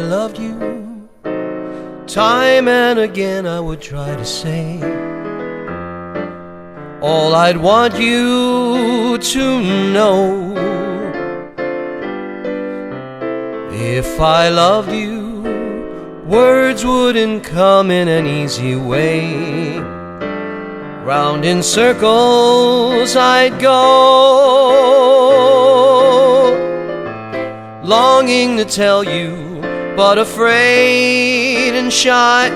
loved you, time and again I would try to say all I'd want you to know. If I loved you, words wouldn't come in an easy way. Round in circles I'd go, longing to tell you, but afraid and shy.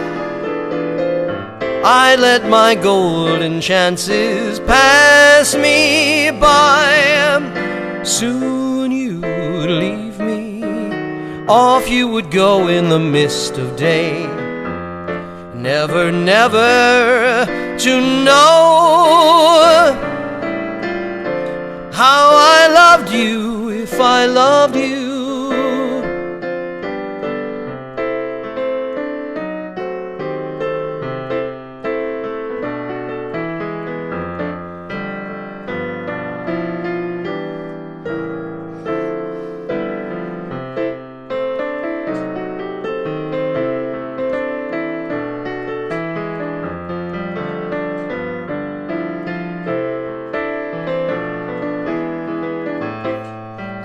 I let my golden chances pass me by. Soon you'd leave me, off you would go in the mist of day. Never, never to know how I loved you if I loved you.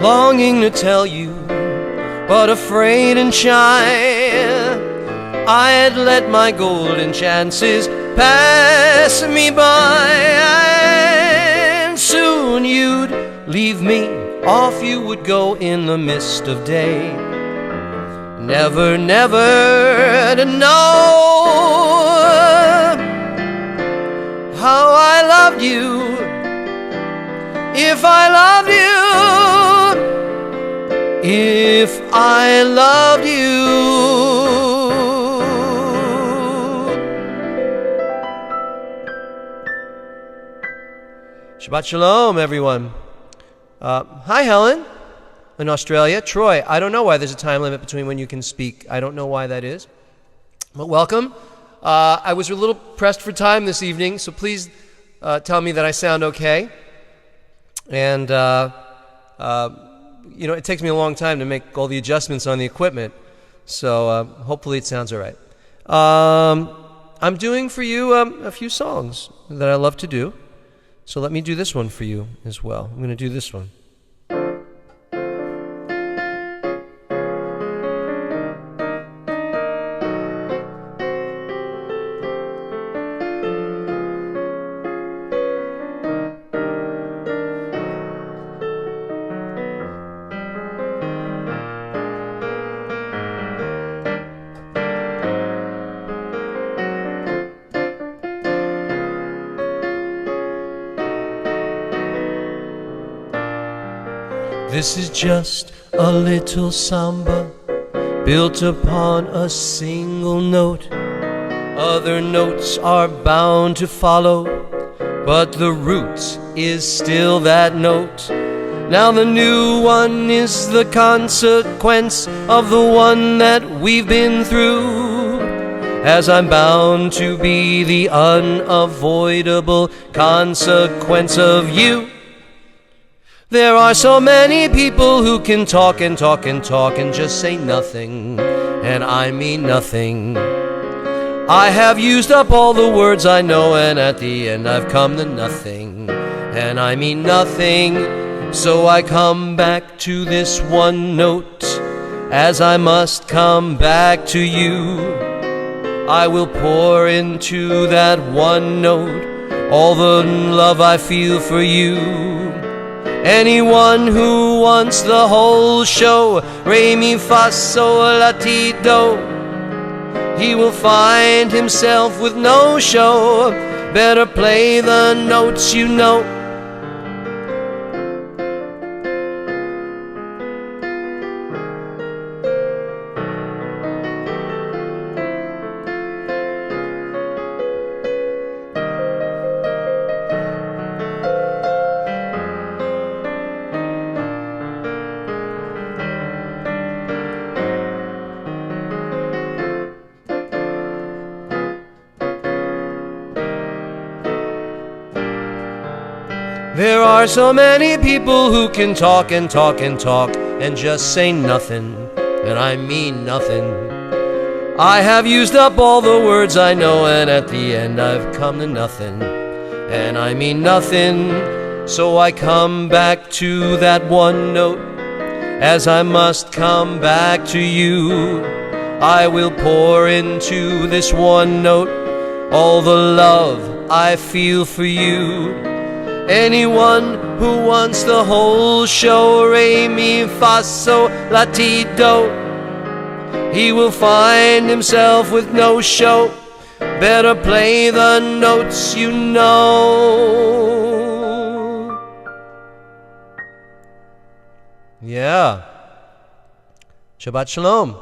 Longing to tell you, but afraid and shy. I had let my golden chances pass me by. And soon you'd leave me, off you would go in the mist of day. Never, never to know how I loved you if I loved you. If I loved you. Shabbat Shalom, everyone. Hi, Helen, in Australia. Troy, I don't know why there's a time limit between when you can speak. I don't know why that is. But welcome. I was a little pressed for time this evening, so please tell me that I sound okay. And you know, it takes me a long time to make all the adjustments on the equipment, so hopefully it sounds all right. I'm doing for you a few songs that I love to do, so let me do this one for you as well. I'm going to do this one. This is just a little samba built upon a single note. Other notes are bound to follow, but the root is still that note. Now the new one is the consequence of the one that we've been through, as I'm bound to be the unavoidable consequence of you. There are so many people who can talk and talk and talk and just say nothing, and I mean nothing. I have used up all the words I know, and at the end I've come to nothing, and I mean nothing. So I come back to this one note, as I must come back to you. I will pour into that one note all the love I feel for you. Anyone who wants the whole show, re mi fa sol la ti do, he will find himself with no show. Better play the notes you know. There are so many people who can talk and talk and talk and just say nothing, and I mean nothing. I have used up all the words I know, and at the end I've come to nothing, and I mean nothing. So I come back to that one note, as I must come back to you. I will pour into this one note all the love I feel for you. Anyone who wants the whole show, re, mi, fa, sol, la, ti, do, he will find himself with no show. Better play the notes you know. Yeah. Shabbat Shalom.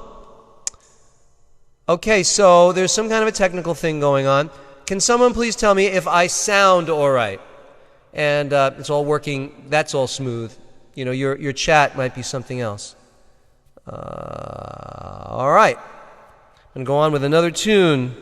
Okay, so there's some kind of a technical thing going on. Can someone please tell me if I sound all right? And it's all working, that's all smooth. You know, your chat might be something else. All right. I'm going to go on with another tune.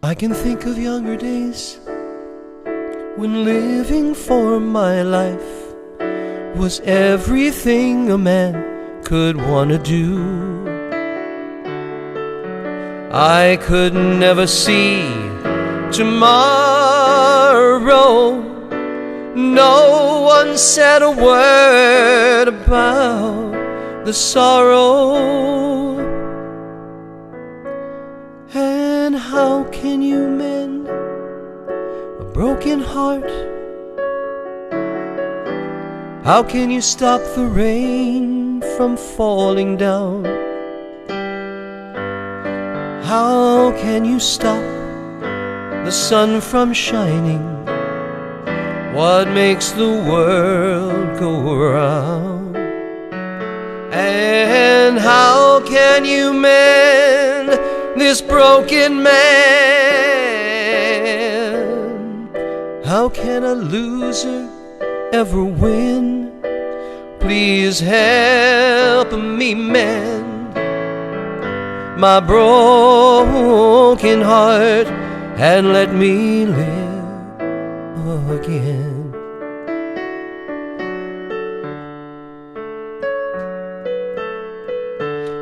I can think of younger days when living for my life was everything a man could want to do. I could never see tomorrow. No one said a word about the sorrow. And how can you mend a broken heart? How can you stop the rain from falling down? How can you stop the sun from shining? What makes the world go round? And how can you mend this broken man? How can a loser ever win? Please help me mend my broken heart and let me live again.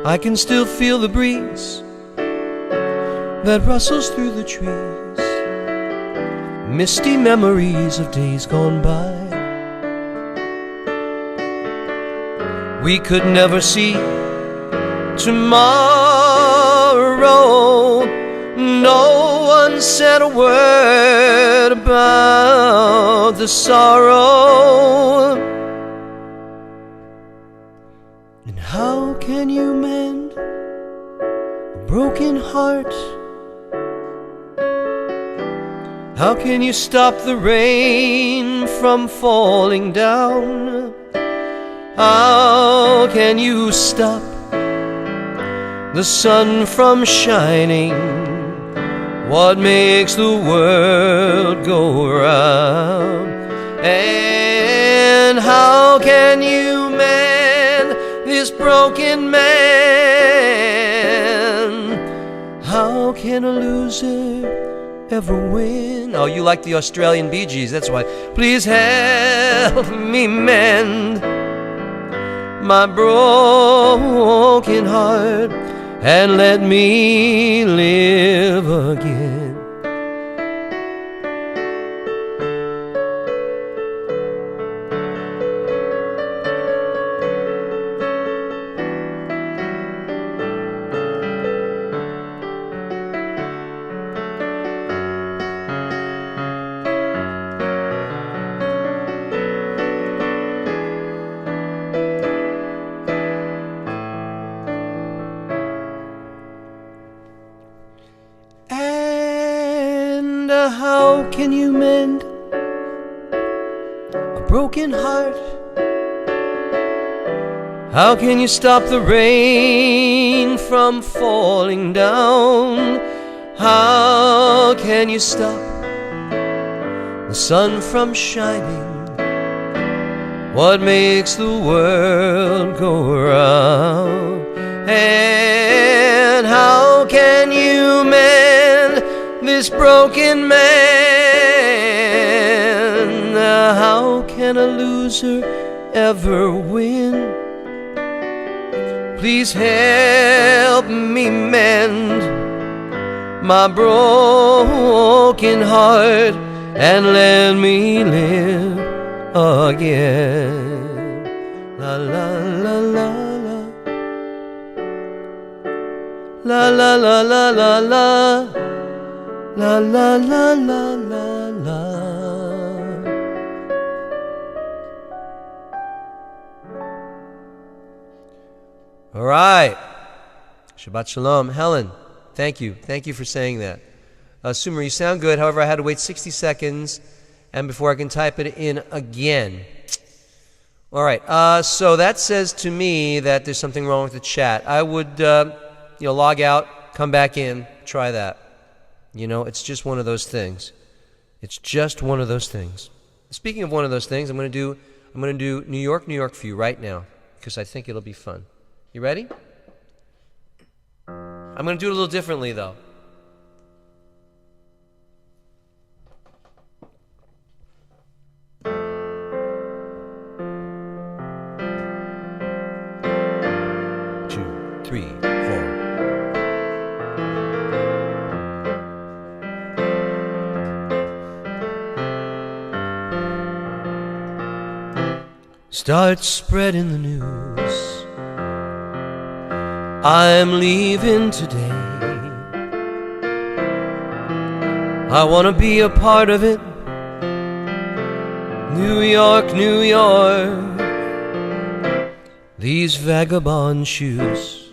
I can still feel the breeze that rustles through the trees, misty memories of days gone by. We could never see tomorrow. No one said a word about the sorrow. And how can you mend a broken heart? How can you stop the rain from falling down? How can you stop the sun from shining? What makes the world go round? And how can you mend this broken man? How can a loser ever win? Oh, you like the Australian Bee Gees, that's why. Please help me mend my broken heart and let me live again. How can you mend a broken heart? How can you stop the rain from falling down? How can you stop the sun from shining? What makes the world go round? And how can you mend this broken man? How can a loser ever win? Please help me mend my broken heart and let me live again. La la la la la la la la la la la la la la la la. All right. Shabbat Shalom. Helen, thank you. Thank you for saying that. Sumer, you sound good. However, I had to wait 60 seconds and before I can type it in again. All right. So that says to me that there's something wrong with the chat. I would, log out, come back in, try that. It's just one of those things. It's just one of those things. Speaking of one of those things, I'm going to do New York, New York for you right now because I think it'll be fun. You ready? I'm going to do it a little differently, though. Two, three, four. Start spreading the news. I'm leaving today. I want to be a part of it. New York, New York. These vagabond shoes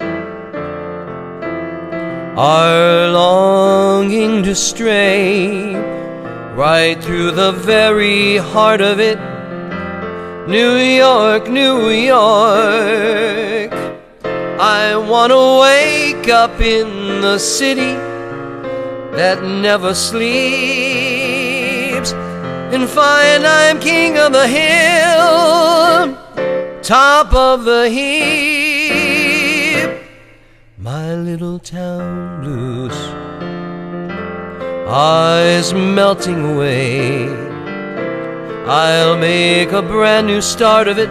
are longing to stray right through the very heart of it. New York, New York. I want to wake up in the city that never sleeps and find I'm king of the hill, top of the heap. My little town blues is melting away. I'll make a brand new start of it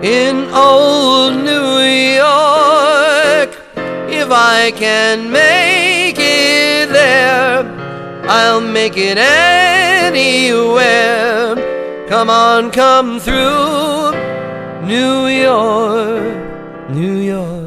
in old New York. If I can make it there, I'll make it anywhere. Come on, come through New York, New York.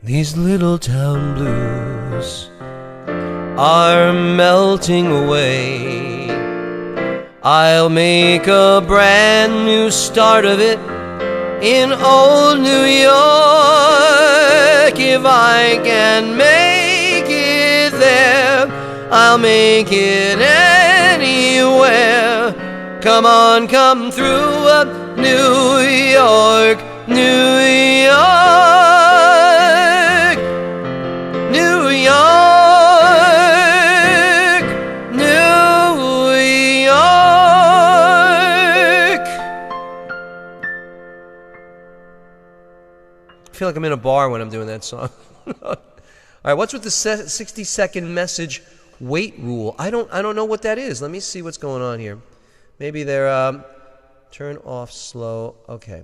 These little town blues are melting away. I'll make a brand new start of it in old New York. If I can make it there, I'll make it anywhere. Come on, come through New York, New York. New York, New York. I feel like I'm in a bar when I'm doing that song. All right, what's with the 60-second message wait rule? I don't know what that is. Let me see what's going on here. Maybe they're turn off slow. Okay.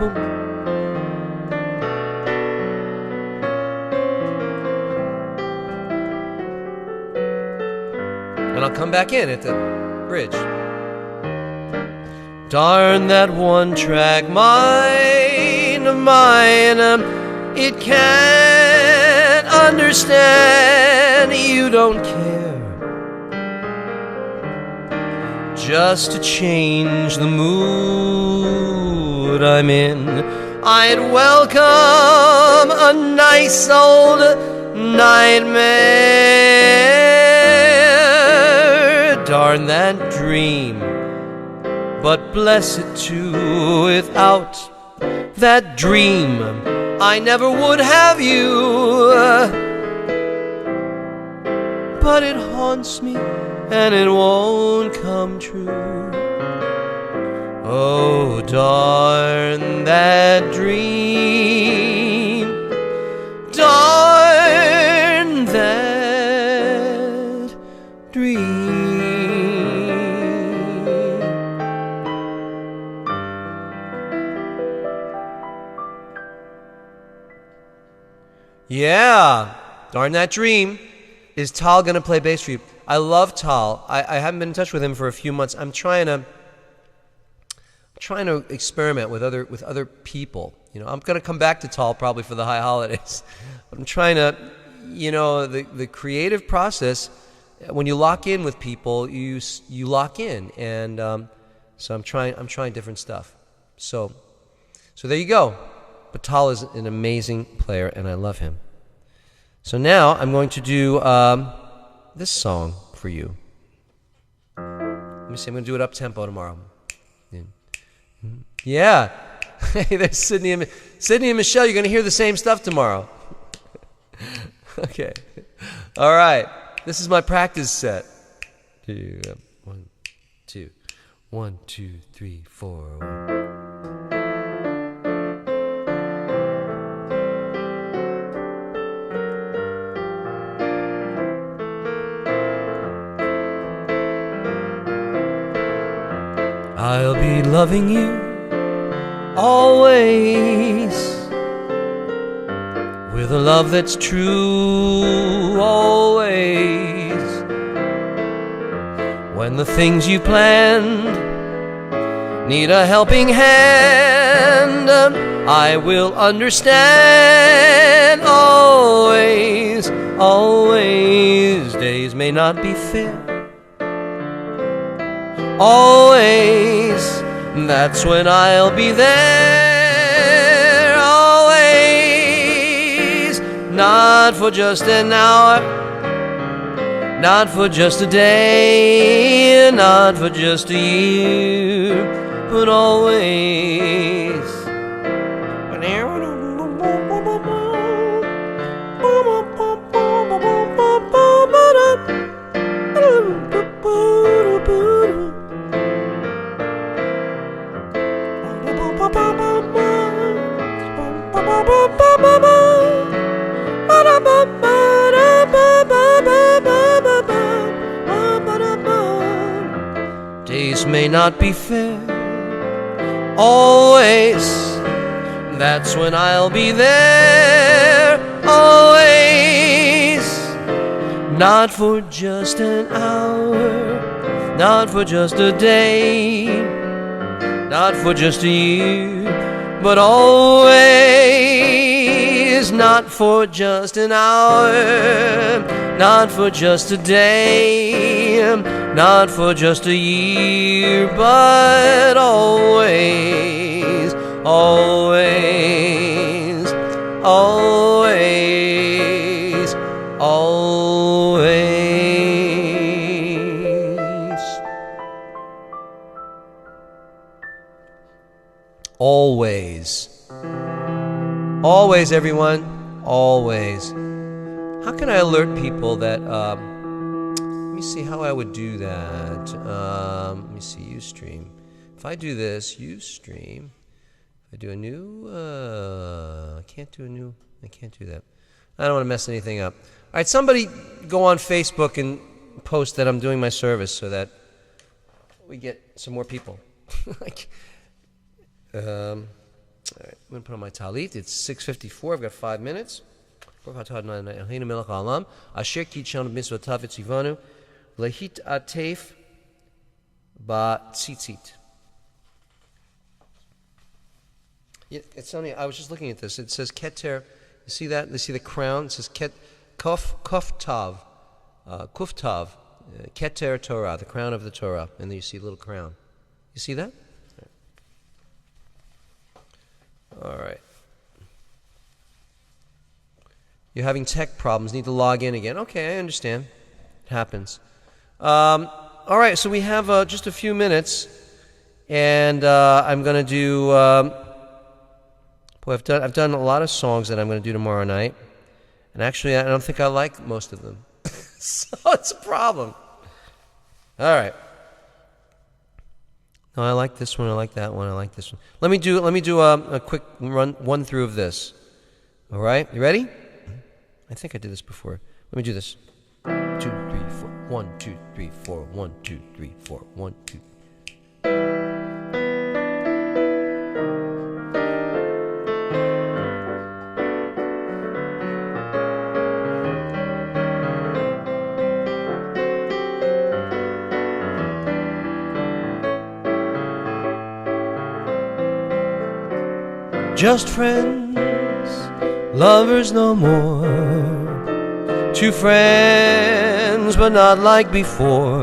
boom. And I'll come back in at the bridge. Darn that one track mind of mine, it can't understand. You don't care just to change the mood I'm in. I'd welcome a nice old nightmare. Darn that dream, but bless it too. Without that dream, I never would have you. But it haunts me and it won't come true. Oh, darn that dream, darn that dream. Yeah. Darn that dream. Is Tal going to play bass for you? I love Tal. I haven't been in touch with him for a few months. I'm trying to experiment with other people. I'm going to come back to Tal probably for the high holidays. I'm trying to, the creative process. When you lock in with people, you lock in, and so I'm trying different stuff. So there you go. But Tal is an amazing player, and I love him. So now I'm going to do this song for you. Let me see. I'm going to do it up tempo tomorrow. Yeah. Hey, there's Sydney and Michelle. You're going to hear the same stuff tomorrow. Okay. All right. This is my practice set. 1, 2, 1, 2, 3, 4. I'll be loving you always, with a love that's true always. When the things you planned need a helping hand, I will understand always, always. Days may not be fair, always, that's when I'll be there. Always, not for just an hour, not for just a day, not for just a year, but always. Days may not be fair, always, that's when I'll be there. Always, not for just an hour, not for just a day, not for just a year, but always, not for just an hour, not for just a day, not for just a year, but always, always, always, always. Always. Always, everyone. Always. How can I alert people that, let me see how I would do that. Let me see, Ustream. If I do this, Ustream. If I do a new, I can't do that. I don't want to mess anything up. All right, somebody go on Facebook and post that I'm doing my service so that we get some more people. All right, I'm going to put on my talit. It's 6:54. I've got 5 minutes. Asher kitchanu mitzvotav etzivanu lehit atef ba'tzitzit. It's only. I was just looking at this. It says keter. You see that? You see the crown? It says kuf tav, keter Torah, the crown of the Torah, and then you see a little crown. You see that? All right. You're having tech problems, need to log in again. Okay, I understand. It happens. All right, so we have just a few minutes, and I'm going to do... boy, I've done a lot of songs that I'm going to do tomorrow night, and actually I don't think I like most of them. So it's a problem. All right. No, I like this one, I like that one, I like this one. Let me do a quick run through of this. All right, you ready? I think I did this before. Let me do this. 2, 3, 4. 1, 2, 3, 4. 1, 2, 3, 4. 1, 2. just friends, lovers no more. Two friends, but not like before.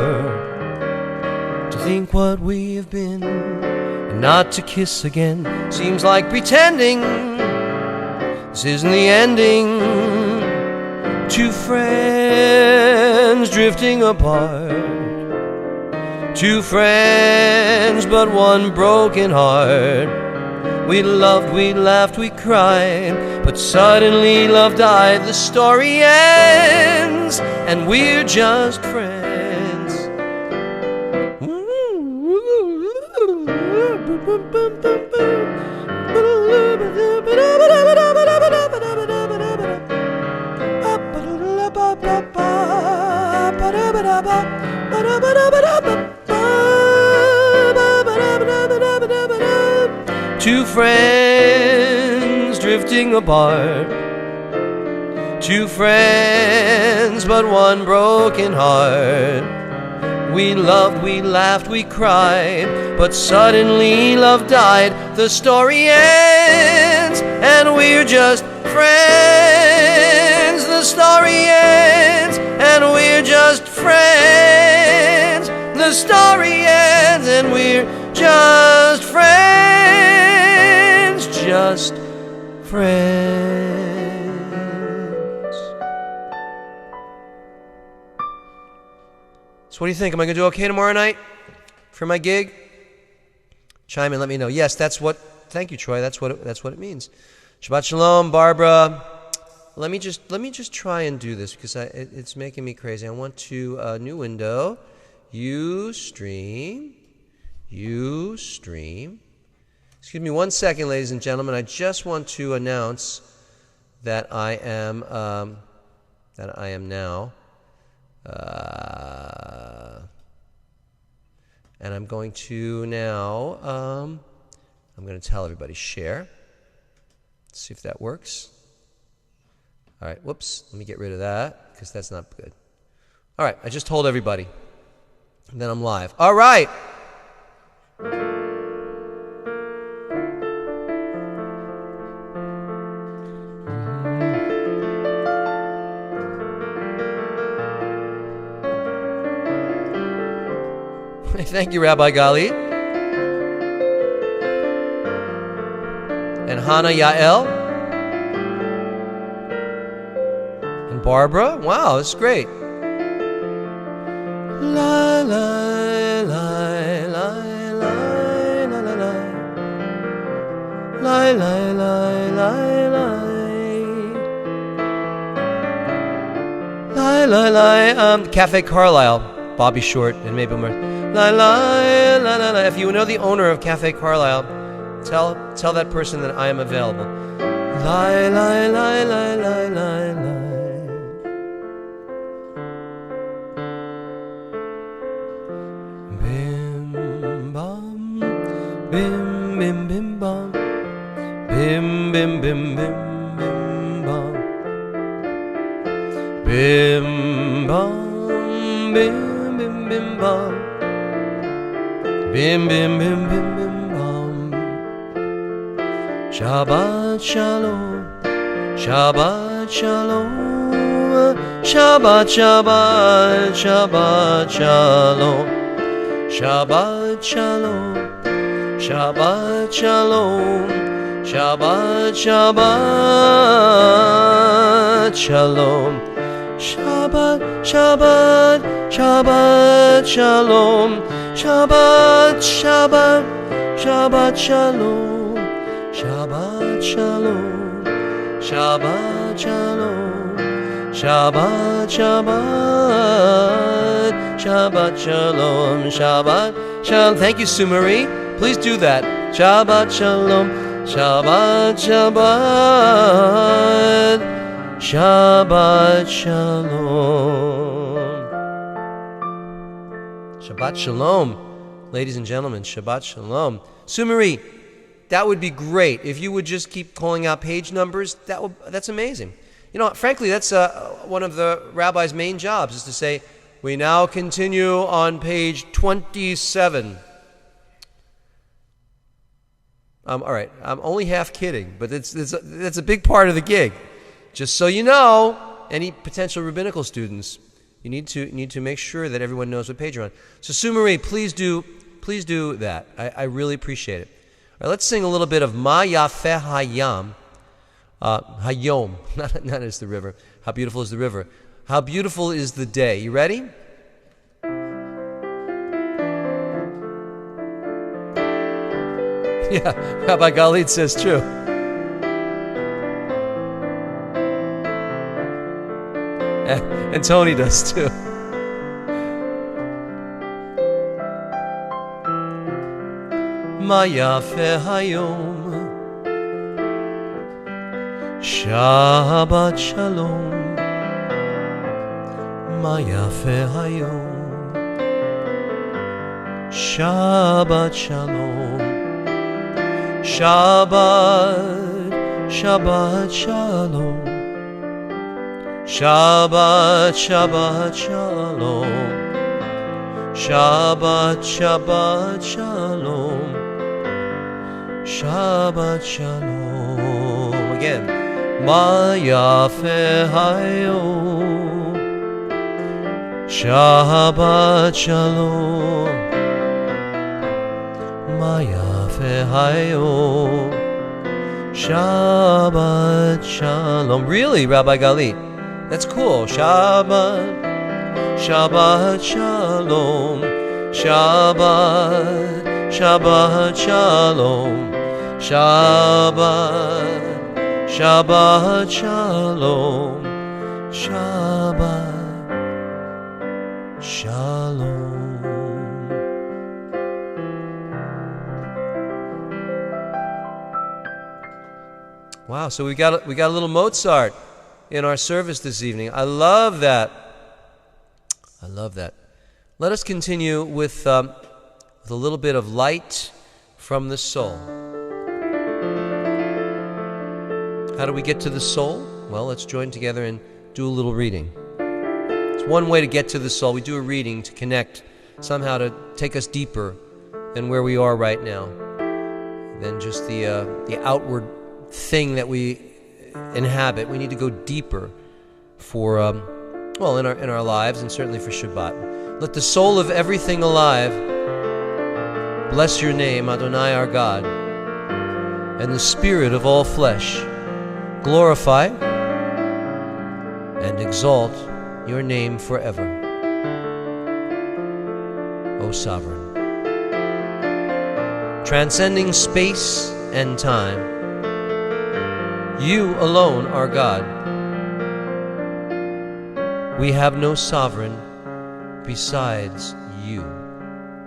To think what we have been, and not to kiss again, seems like pretending this isn't the ending. Two friends drifting apart. Two friends, but one broken heart. We loved, we laughed, we cried, but suddenly love died. The story ends, and we're just friends. Two friends drifting apart. Two friends, but one broken heart. We loved, we laughed, we cried, but suddenly love died. The story ends, and we're just friends. The story ends, and we're just friends. The story ends, and we're just friends. Just friends. So what do you think? Am I going to do okay tomorrow night for my gig? Chime in, let me know. Yes, that's what, thank you, Troy. That's what it means. Shabbat Shalom, Barbara. Let me just try and do this because it's making me crazy. I want to new window. Ustream. Excuse me 1 second, ladies and gentlemen. I just want to announce that I am now, and I'm going to now. I'm going to tell everybody share. Let's see if that works. All right. Whoops. Let me get rid of that because that's not good. All right. I just told everybody. And then I'm live. All right. Thank you, Rabbi Gali. And Hannah Yael. And Barbara. Wow, this is great. La la la la la la la la. La la la la la. La la la. Cafe Carlisle. Bobby Short and Mabel Murray. La la la la la. If you know the owner of Cafe Carlisle, tell that person that I am available. La la la la la la la. Bim bam, bim bim bim bam, bim bim bim bim bim bam, bim bam bim bim bim bam. Bim bim bim bim bim bam. Shabbat shalom, Shabbat shalom, Shabbat Shabbat Shabbat shalom, Shabbat shalom, Shabbat shalom, Shabbat Shabbat shalom, Shabbat Shabbat Shabbat shalom. Shabbat, Shabbat, Shabbat Shalom, Shabbat Shalom, Shabbat Shalom, Shabbat Shabbat, Shabbat Shalom, Shabbat Shalom. Thank you, Sumari. Please do that. Shabbat Shalom, Shabbat Shabbat, Shabbat Shalom. Shabbat Shalom, ladies and gentlemen, Shabbat Shalom. Sumari, that would be great. If you would just keep calling out page numbers, that's amazing. You know, frankly, that's one of the rabbi's main jobs is to say, we now continue on page 27. All right, I'm only half kidding, but it's a big part of the gig. Just so you know, any potential rabbinical students, you need to make sure that everyone knows what page you're on. So Sue Marie, please do that. I really appreciate it. All right, let's sing a little bit of Ma Yafeh Hayam, Hayom, not as the river. How beautiful is the river? How beautiful is the day? You ready? Yeah, Rabbi Galit says true. And Tony does too. Ma yafeh hayom, Shabbat Shalom. Ma yafeh hayom, Shabbat Shalom. Shabbat, Shabbat Shalom. Shabbat, Shabbat Shalom. Shabbat, Shabbat Shalom. Shabbat Shalom. Again. Ma yafeh hayom, Shabbat Shalom. Ma yafeh hayom, Shabbat Shalom. Really, Rabbi Galit? That's cool. Shabbat, Shabbat Shalom. Shabbat, Shabbat Shalom. Shabbat, Shabbat Shalom. Shabbat Shalom. Wow, so we got a little Mozart in our service this evening. I love that. I love that. Let us continue with a little bit of light from the soul. How do we get to the soul? Well, let's join together and do a little reading. It's one way to get to the soul. We do a reading to connect, somehow to take us deeper than where we are right now, than just the outward thing that we inhabit. We need to go deeper for, in our lives, and certainly for Shabbat. Let the soul of everything alive bless your name, Adonai our God, and the spirit of all flesh glorify and exalt your name forever, O Sovereign. Transcending space and time, you alone are God. We have no sovereign besides you.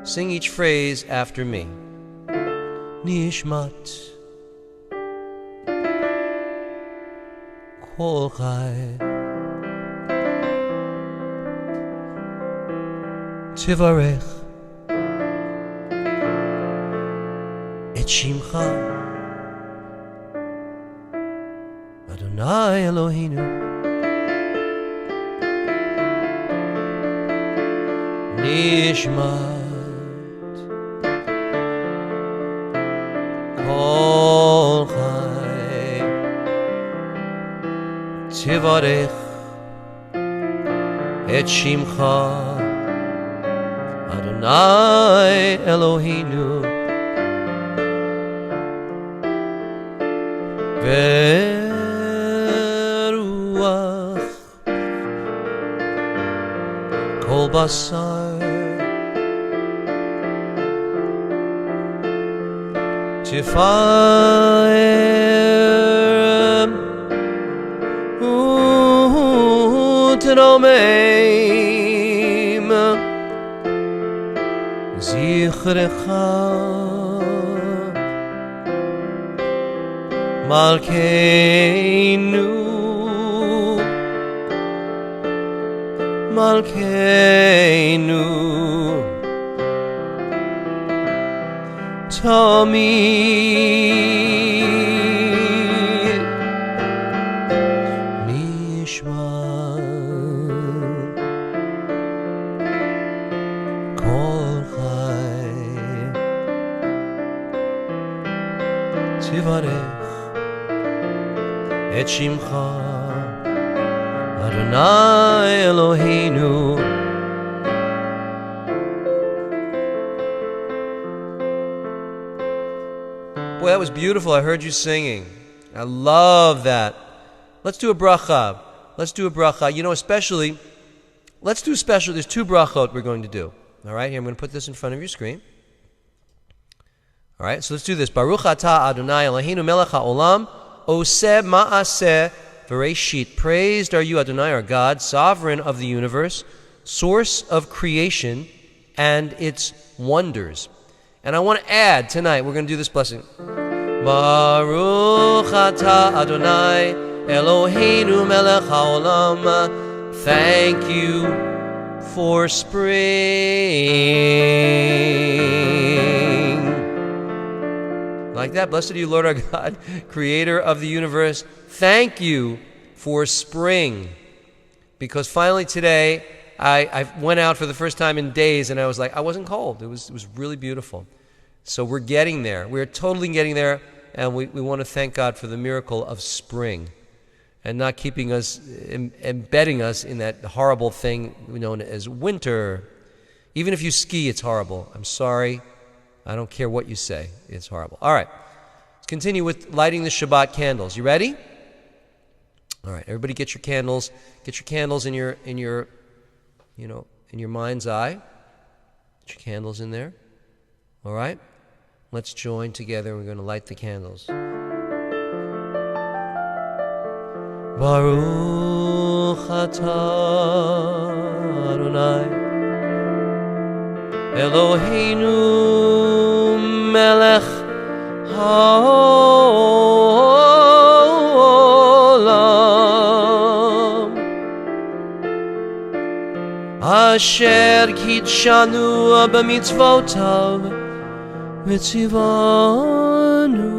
Sing each phrase after me. Nishmat Kol Chai Tivarech Et Shimcha Adonai Eloheinu Nishmat Kol Chai Tivarech Et Shimcha Adonai Eloheinu Veruach Kol Basar Tifaer Uteromeim Zichrecha Malkeinu Malkeinu Tamid Nishmat Kol Chai tivarech et shimcha Adonai Eloheinu. Boy, that was beautiful. I heard you singing. I love that. Let's do a bracha. Let's do a bracha. You know, especially, let's do special. There's two brachot we're going to do. All right, here I'm going to put this in front of your screen. All right, so let's do this. Baruch atah Adonai Eloheinu melech haolam oseh ma'aseh v'reishit. Praised are you, Adonai, our God, sovereign of the universe, source of creation and its wonders. And I want to add tonight, we're going to do this blessing. Baruch atah Adonai Eloheinu melech haolam. Thank you for spring. Like that, blessed are you, Lord our God, creator of the universe. Thank you for spring. Because finally today, I went out for the first time in days, and I was like, I wasn't cold. It was really beautiful. So we're getting there. We're totally getting there, and we want to thank God for the miracle of spring and not keeping us, embedding us in that horrible thing known as winter. Even if you ski, it's horrible. I'm sorry. I don't care what you say. It's horrible. All right. Let's continue with lighting the Shabbat candles. You ready? All right. Everybody get your candles. Get your candles in your mind's eye. Put your candles in there. All right? Let's join together. We're going to light the candles. Baruch atah Adonai Eloheinu melech haolam Asher kitshanu b'mitzvotav v'tzivanu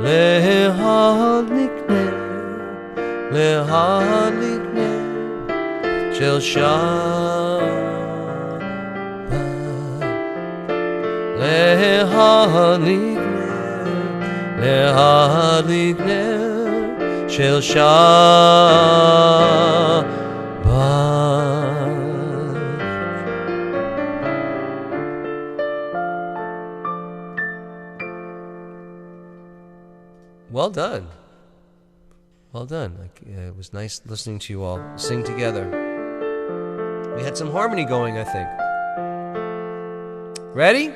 lehadlikne shel Shabbat lehadlikne shel Shabbat. Well done. Well done. It was nice listening to you all sing together. We had some harmony going, I think. Ready?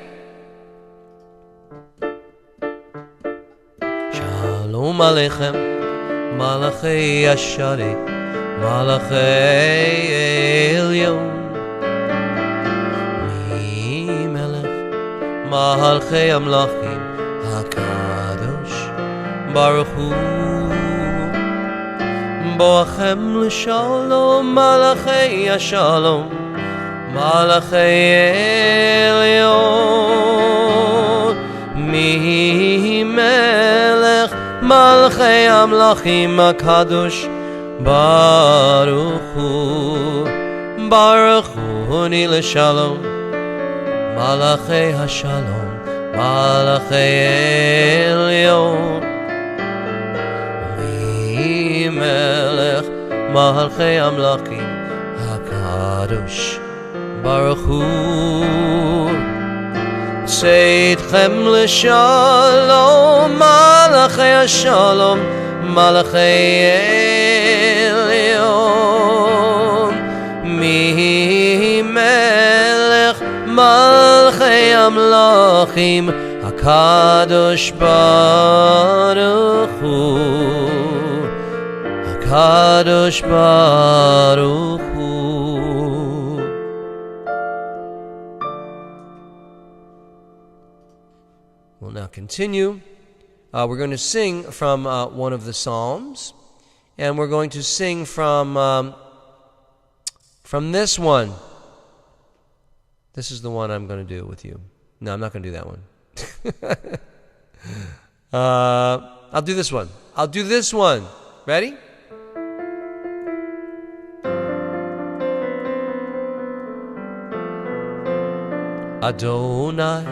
Shalom Aleichem, Malachei Yashari, Malachei Elyon, Mi Melech, Malachei Amlachim, HaKadosh, Baruch Hu, Boachem l'Shalom, Malachei Yashalom, Malachei Elyon, Mi Melech, Malachei Amlachim HaKadosh, Baruch Hu, Baruch Hu Ni l'Shalom, Malachei Hashalom, Malachei Elyon, Mi Melech, Malachei Amlachim HaKadosh, Baruch Hu. Seidchem l'Shalom, Malachei Hashalom, Malachei Elyon, Mi Melech, Malachei Amlachim HaKadosh Baruch Hu, HaKadosh Baruch Hu. We'll now continue. We're going to sing from one of the Psalms, and we're going to sing from this one. This is the one I'm going to do with you. No, I'm not going to do that one. I'll do this one. I'll do this one. Ready? Adonai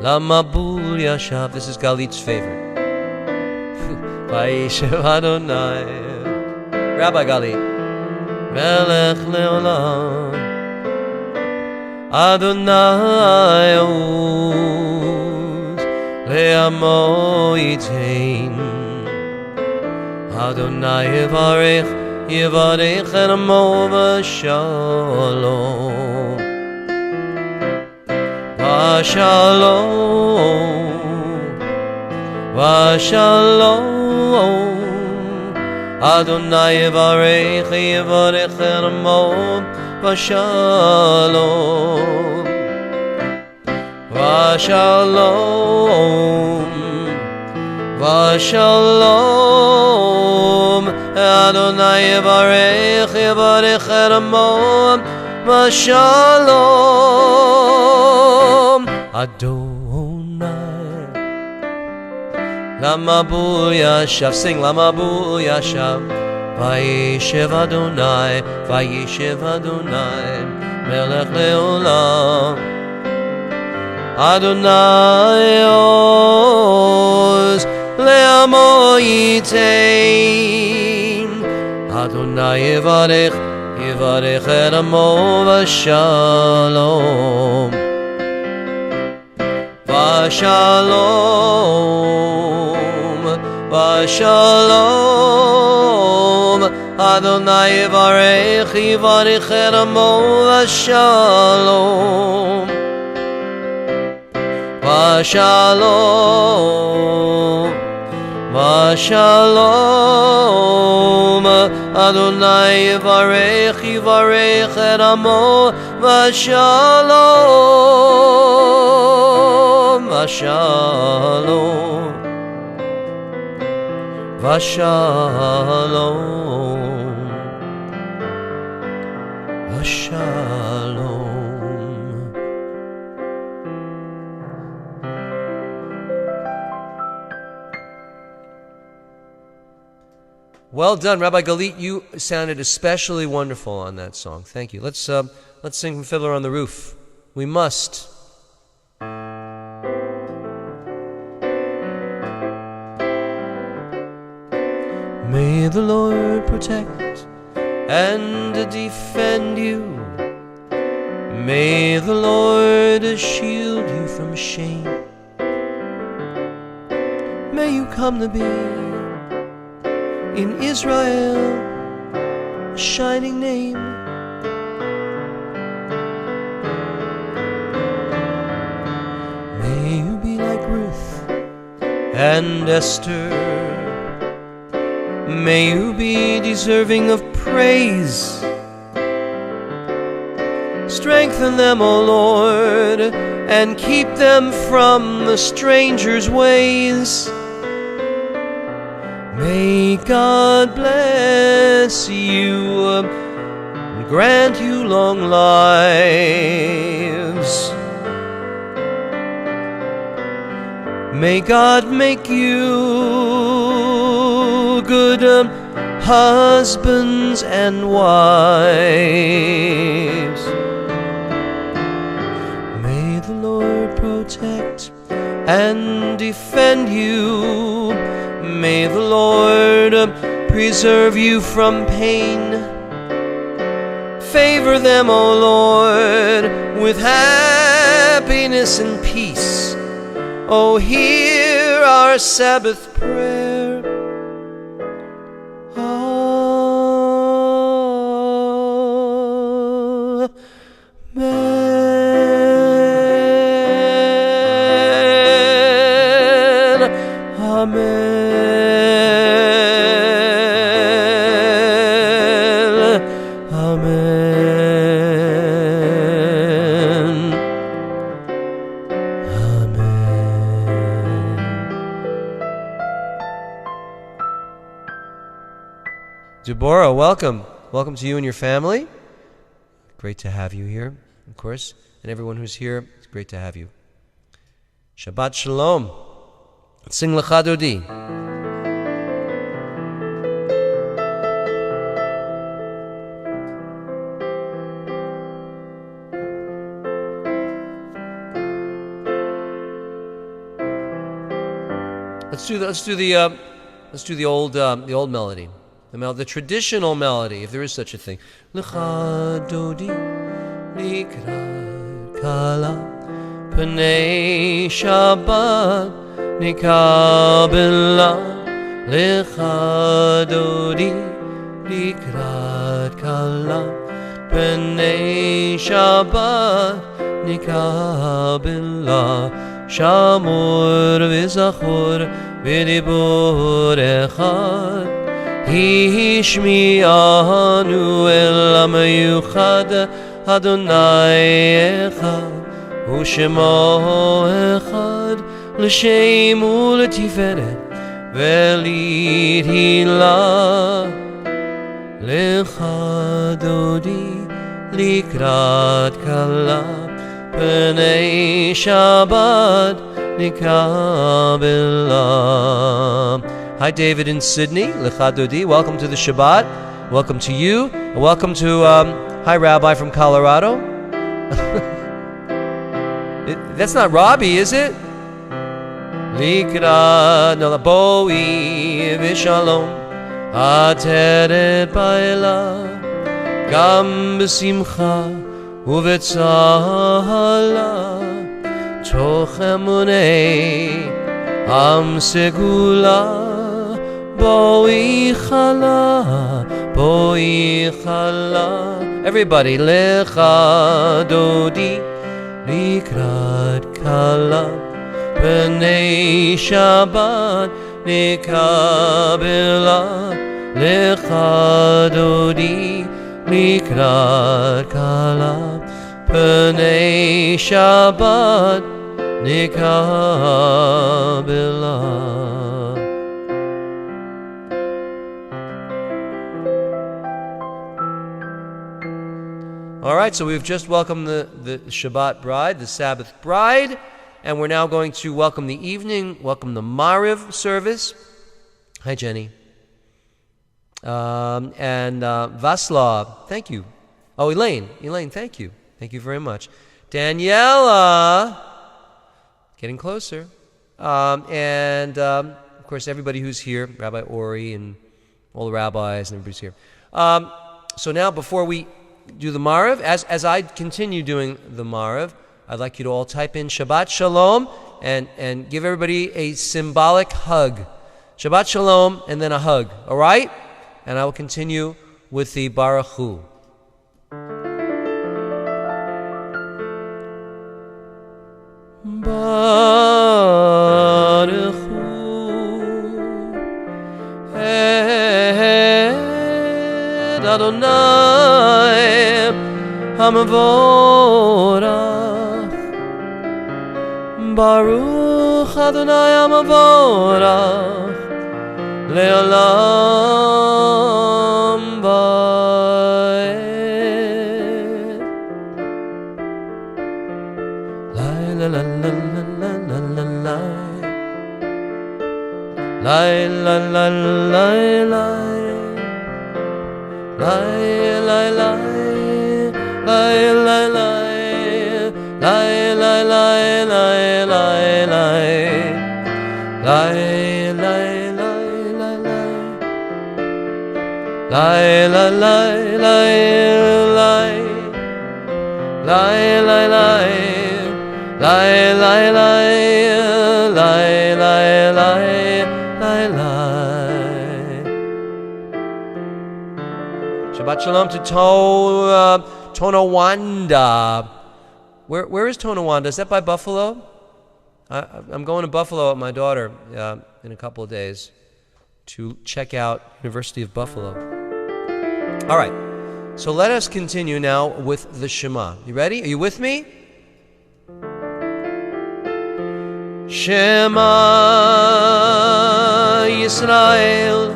Lamabul Yashav. This is Galit's favorite. Vayishev Adonai. Rabbi Galit. Melech Leolam. Adonai Oz Le'amo Yitein. Adonai Yivarech Amo V'Shalom. V'Shalom. Adonai Yivarech Amo V'Shalom. V'Shalom. V'Shalom. Adonai Yivarech Amo V'Shalom. Adonai Lamabul Yashav. Sing Lamabul Yashav. Vayishev Adonai, Vayishev Adonai, Melech Leolam. Adonai Oz Le'amo Yitein. Adonai Yivarech Amo V'Shalom. V'Shalom. V'Shalom. Adonai Yivarech Amo V'Shalom. V'Shalom. V'Shalom. Adonai Yivarech Amo V'Shalom. V'Shalom. V'Shalom. V'Shalom. Well done, Rabbi Galit. You sounded especially wonderful on that song. Thank you. Let's sing from Fiddler on the Roof. We must. May the Lord protect and defend you. May the Lord shield you from shame. May you come to be in Israel a shining name. May you be like Ruth and Esther. May you be deserving of praise. Strengthen them, O Lord, and keep them from the stranger's ways. May God bless you and grant you long lives. May God make you good husbands and wives. May the Lord protect and defend you. May the Lord preserve you from pain. Favor them, O Lord, with happiness and peace. Oh, hear our Sabbath prayer. Deborah, welcome. Welcome to you and your family. Great to have you here, of course. And everyone who's here, it's great to have you. Shabbat Shalom. Let's sing Lecha Dodi. Let's do the old melody, the traditional melody, if there is such a thing. Lecha dodi likrat kala pnei Shabbat nikabela. Lecha dodi likrat kala pnei Shabbat nikabela. Shamor v'zachor v'dibur echad hishmi'anu el ha'miyuchad Adonai echad u'shemo echad l'shem u'letiferet v'lithilah. Lecha dodi likrat kala pnei Shabbat nikabela. Hi, David in Sydney. Lecha dodi. Welcome to the Shabbat. Welcome to you. And welcome to, hi, Rabbi from Colorado. That's not Robbie, is it? Likrat, no, boi v'shalom ateret ba'ela gam b'simcha ובצהלה תוך אמוני עם סגולה בואי חלה everybody לך דודי לקראת כלה פני שבת נקבלה לך דודי לקראת כלה פני שבת נקבלה. All right, so we've just welcomed the Shabbat bride, the Sabbath bride, and we're now going to welcome the Mariv service. Hi, Jenny. And Vaslav, thank you. Oh, Elaine, thank you. Thank you very much. Daniela, getting closer. And of course, everybody who's here, Rabbi Ori and all the rabbis and everybody's here. So now, before we do the Mariv, as I continue doing the Mariv, I'd like you to all type in Shabbat Shalom and give everybody a symbolic hug. Shabbat Shalom and then a hug, all right? And I will continue with the Baruch Hu. Baruch Hu et Adonai Hamavorach. Baruch Adonai Hamavorach Le'olam va'ed. La la la la la la la la. La la la la la. La la la. La la la. La la la la la la. La la. Lai lai lai lai lai lai lai lai lai lai lai lai lai lai lai. Shabbat Shalom to Tonawanda. Where is Tonawanda? Is that by Buffalo? I'm going to Buffalo with my daughter in a couple of days to check out University of Buffalo. All right, so let us continue now with the Shema. You ready? Are you with me? Shema Yisrael,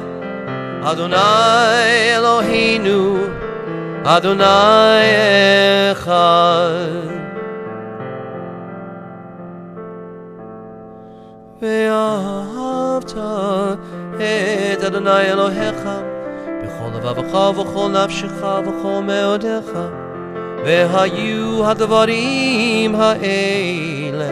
Adonai Eloheinu, Adonai Echad. Ve'ahavta et Adonai Elohecha b'chol levavecha v'chol nafshecha v'chol meodecha ve'hayu hadvarim ha'ele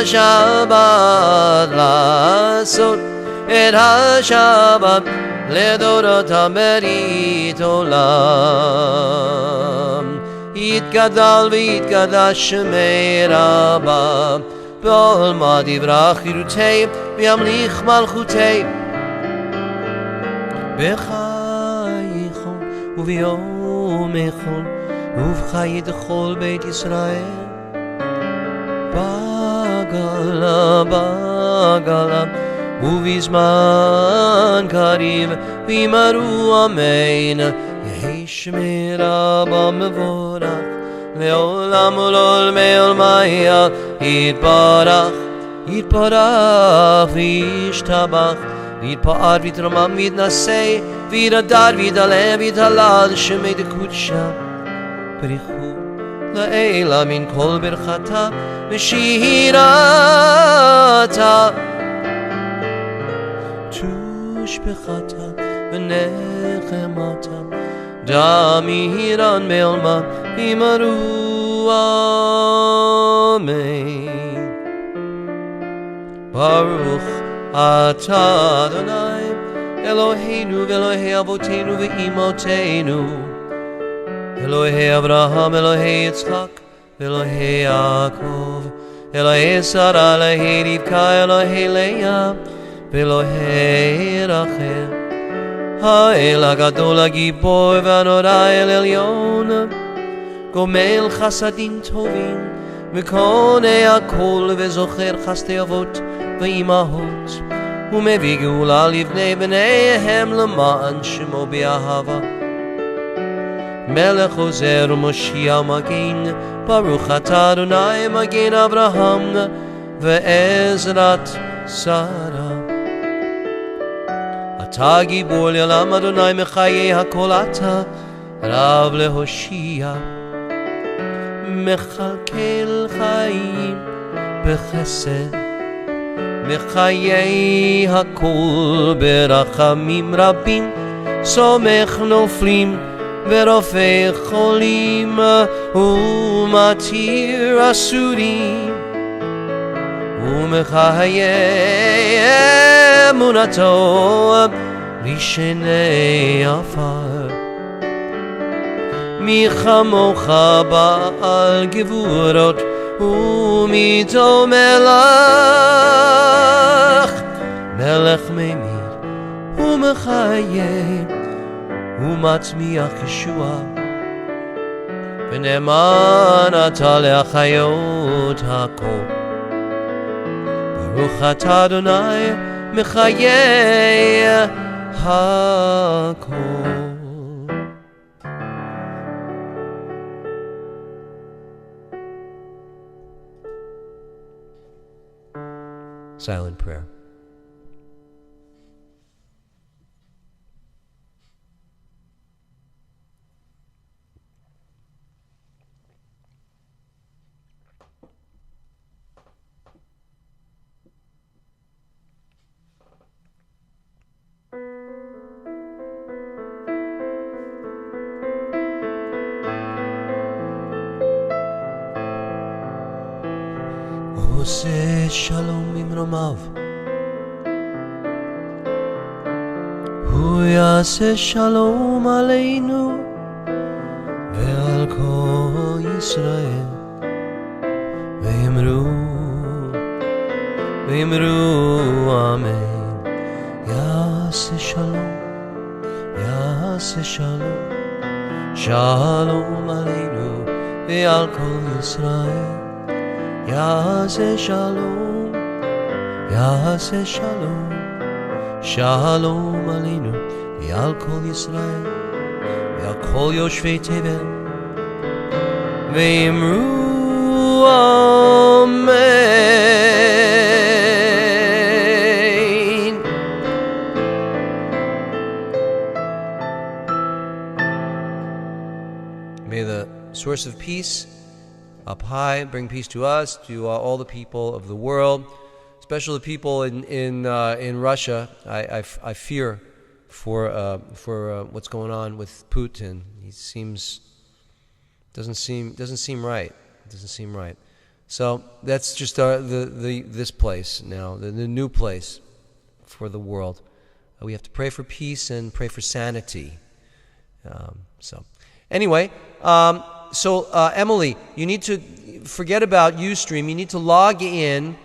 השבת לעשות את השבת לדורות הברית עולם. יתגדל ויתקדש שמי רבה בעולמה דברה חירותי וימליך מלכותי בחייכם וביומכם ובחיי כל בית ישראל בגלה בגלה ובזמן קריב וימרו אמן. יהי שמי רבה מבורך לעולם ולעולמי עולמיה. יתברך יתברך וישתבח ויתפאר ויתרומם ויתנשא ויתהדר ויתעלה ויתהלל שמי דקודשה בריחו לעילה מן כל ברכתה ושירתה תושבחתה ונחמתה דמירן בעלמה אמרו אמן. ברוך אתה אדוני אלוהינו ואלוהי אבותינו ואימותינו, אלוהי אברהם אלוהי יצחק ואלוהי יעקב, אלוהי שרה אלוהי רבקה אלוהי לאה ואלוהי רחל. האל הגדול הגיבור והנורא אל עליון, גומל חסדים טובים וקונה הכל וזוכר חסדי אבות ואימהות, ומביא גאולה לבני בניהם למען שמו באהבה. מלך עוזר ומושיע מגן, ברוך אתה אדוני מגן אברהם ועזרת שרה. אתה גיבור לעולם אדוני מחיי הכל אתה רב להושיע. מכלכל חיים בחסד מחיי הכל ברחמים רבים, סומך נופלים ורופא חולים ומתיר אסורים, ומחיי אמונתו לשני עפר. מי כמוך בעל גבורות ומיתו מלך, מלך ממיר ומחיה ומצמיח ישועה, ונאמן אתה להחיות הכל. ברוך אתה אדוני מחיה הכל. Silent prayer. עושה שלום במרומיו, הוא יעשה שלום עלינו ועל כל ישראל. ואמרו אמן. יעשה שלום, יעשה שלום, שלום עלינו ועל כל ישראל. יעשה שלום, יעשה שלום, שלום עלינו ועל כל ישראל ועל כל יושבי תבל. ואמרו אמן. May the source of peace up high bring peace to us, to all the people of the world, especially the people in Russia. I fear for what's going on with Putin. He doesn't seem right. So that's just this place now, the new place for the world. We have to pray for peace and pray for sanity. Anyway, Emily, you need to forget about Ustream. You need to log in.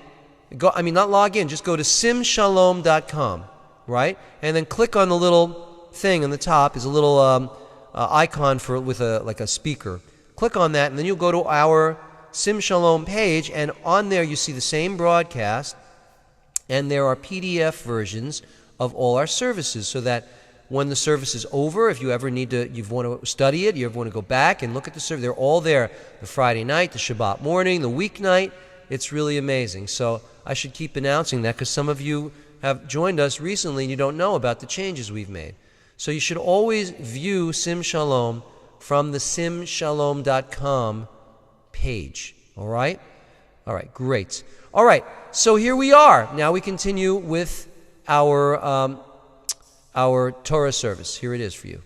Not log in. Just go to simshalom.com, right? And then click on the little thing on the top. Is a little icon with a speaker. Click on that, and then you'll go to our Sim Shalom page, and on there you see the same broadcast, and there are PDF versions of all our services, so that when the service is over, if you ever you want to study it, you ever want to go back and look at the service, they're all there. The Friday night, the Shabbat morning, the weeknight. It's really amazing. So I should keep announcing that because some of you have joined us recently and you don't know about the changes we've made. So you should always view Sim Shalom from the simshalom.com page. All right? All right, great. All right, so here we are. Now we continue with our Torah service. Here it is for you.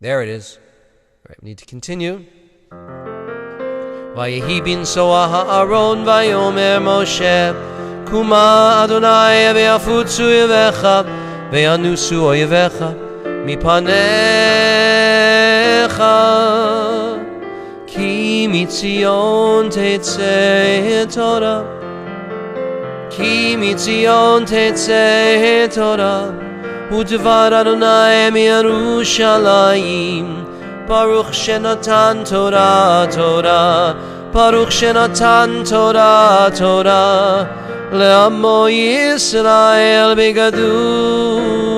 There it is. All right, we need to continue. Vayehi bin soah ha'aron vayomer Moshe Kuma Adonai ve'afutzu yevecha ve'anusu oyevecha mipanecha Ki mitzion tetzeh Torah Ki mitzion tetzeh Torah Udvar Adonai miYerushalayim Baruch Shenatan Torah Torah Baruch Shenatan Torah Torah Le'amo Yisrael begadusha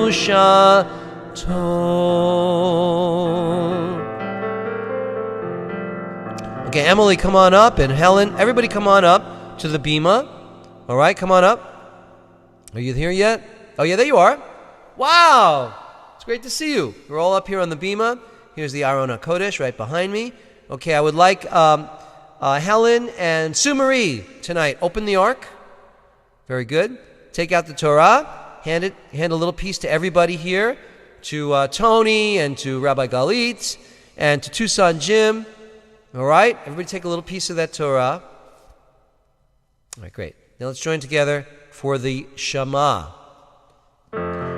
Okay, Emily, come on up, and Helen, everybody come on up to the bima. All right, come on up. Are you here yet? Oh, yeah, there you are. Wow, it's great to see you. We're all up here on the bima. Here's the Aron HaKodesh right behind me. Okay, I would like Helen and Sue Marie tonight. Open the ark. Very good. Take out the Torah. Hand a little piece to everybody here, to Tony and to Rabbi Galit and to Tucson Jim. All right, everybody take a little piece of that Torah. All right, great. Now let's join together for the Shema.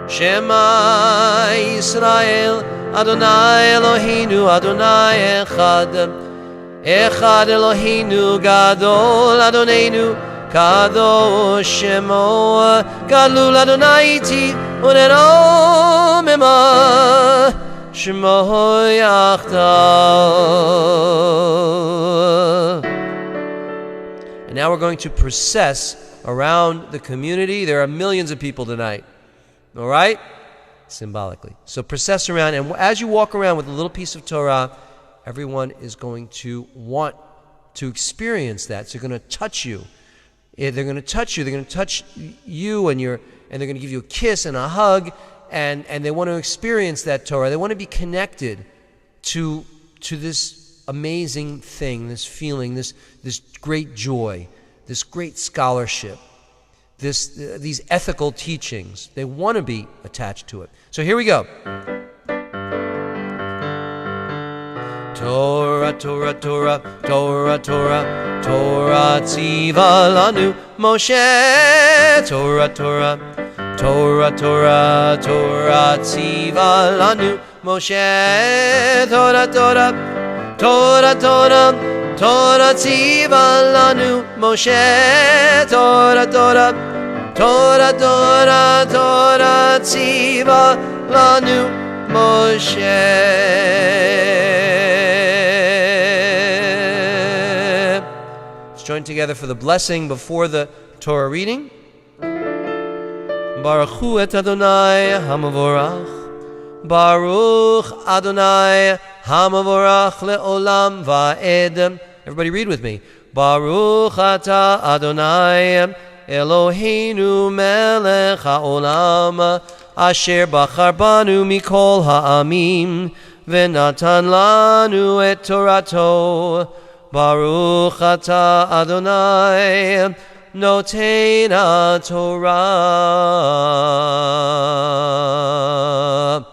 Shema Yisrael, Adonai Eloheinu, Adonai Echad. Echad Eloheinu, Gadol Adonenu, Kadosh Shemo, Gadol Adonai Iti, Uneno Mema. Shemo Yachdav. And now we're going to process around the community. There are millions of people tonight. All right? Symbolically. So process around, and as you walk around with a little piece of Torah, everyone is going to want to experience that. So they're going to touch you. They're going to touch you. They're going to touch you, and they're going to give you a kiss and a hug. And they want to experience that Torah. They want to be connected to this amazing thing, this feeling, this great joy, this great scholarship, these ethical teachings. They want to be attached to it. So here we go. Torah, Torah, Torah, Torah, Torah, Torah tziva lanu Moshe. Torah, Torah, Torah, Torah, Torah tziva lanu Moshe. Torah, Torah, Torah, Torah, Torah tziva lanu Moshe. Torah, Torah, Torah, Torah, Torah tziva lanu Moshe. Let's join together for the blessing before the Torah reading. Baruch hu et Adonai hamavorach. Baruch Adonai hamavorach le'olam va'ed. Everybody read with me. Baruch ata Adonai Eloheinu melech ha'olam asher bachar banu mikol ha'amim v'natan lanu et torato. Baruch ata Adonai noten Torah.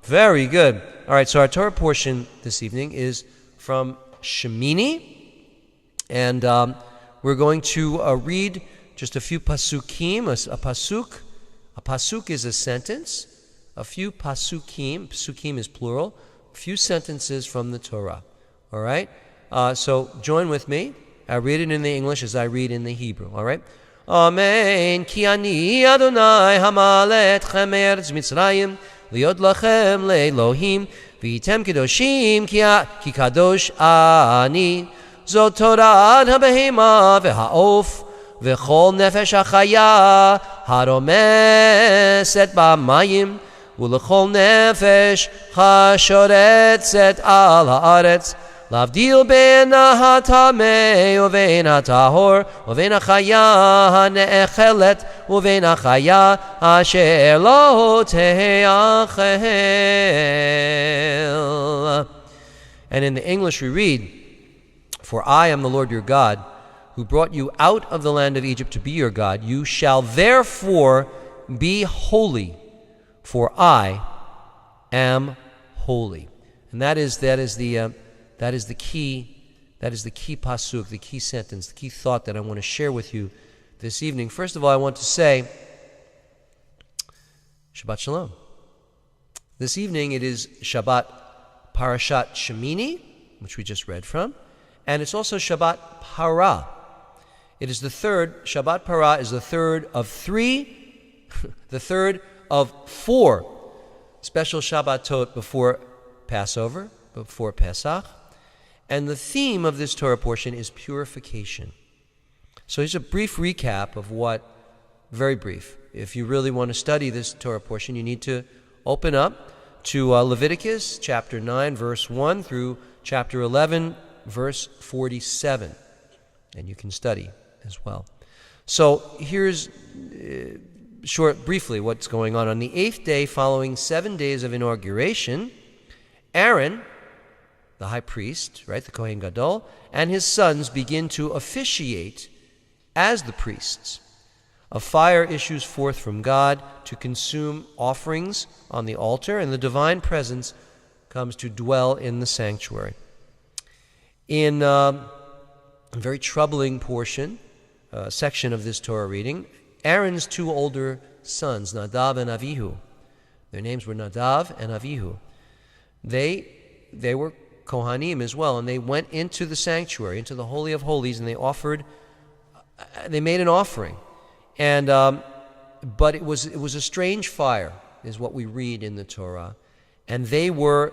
Very good. All right, so our Torah portion this evening is from Shemini, And we're going to read just a few pasukim. A pasuk is a sentence. A few pasukim is plural, a few sentences from the Torah. All right? So join with me. I read it in the English as I read in the Hebrew. All right? Amen. Ki ani Adonai hamalet chem eretz Mitzrayim liot lachem leElohim v'yitem kedoshim ki kadosh ani zot torat habehema v'haof v'chol nefesh hachaya haromeset b'mayim ולכל נפש השורצת על הארץ להבדיל בין הטמא ובין הטהור ובין החיה הנאכלת ובין החיה אשר לא תאכל. And in the English we read, "For I am the Lord your God, who brought you out of the land of Egypt to be your God. You shall therefore be holy, for I am holy." And that is the key pasuk, the key sentence, the key thought that I want to share with you this evening. First of all, I want to say Shabbat Shalom. This evening it is Shabbat Parashat Shemini, which we just read from, and it's also Shabbat Parah. It is the third. Shabbat Parah is the third of three, the third of 4 special Shabbatot before Passover, before Pesach. And the theme of this Torah portion is purification. So here's a brief recap of very brief. If you really want to study this Torah portion, you need to open up to Leviticus chapter 9, verse 1 through chapter 11, verse 47. And you can study as well. So here's briefly what's going on. On the 8th day following 7 days of inauguration, Aaron, the high priest, right, the Kohen Gadol, and his sons begin to officiate as the priests. A fire issues forth from God to consume offerings on the altar, and the divine presence comes to dwell in the sanctuary. In a very troubling section of this Torah reading, Aaron's 2 older sons, Nadav and Avihu, their names were Nadav and Avihu. They were Kohanim as well, and they went into the sanctuary, into the Holy of Holies, and they made an offering. And but it was a strange fire, is what we read in the Torah, and they were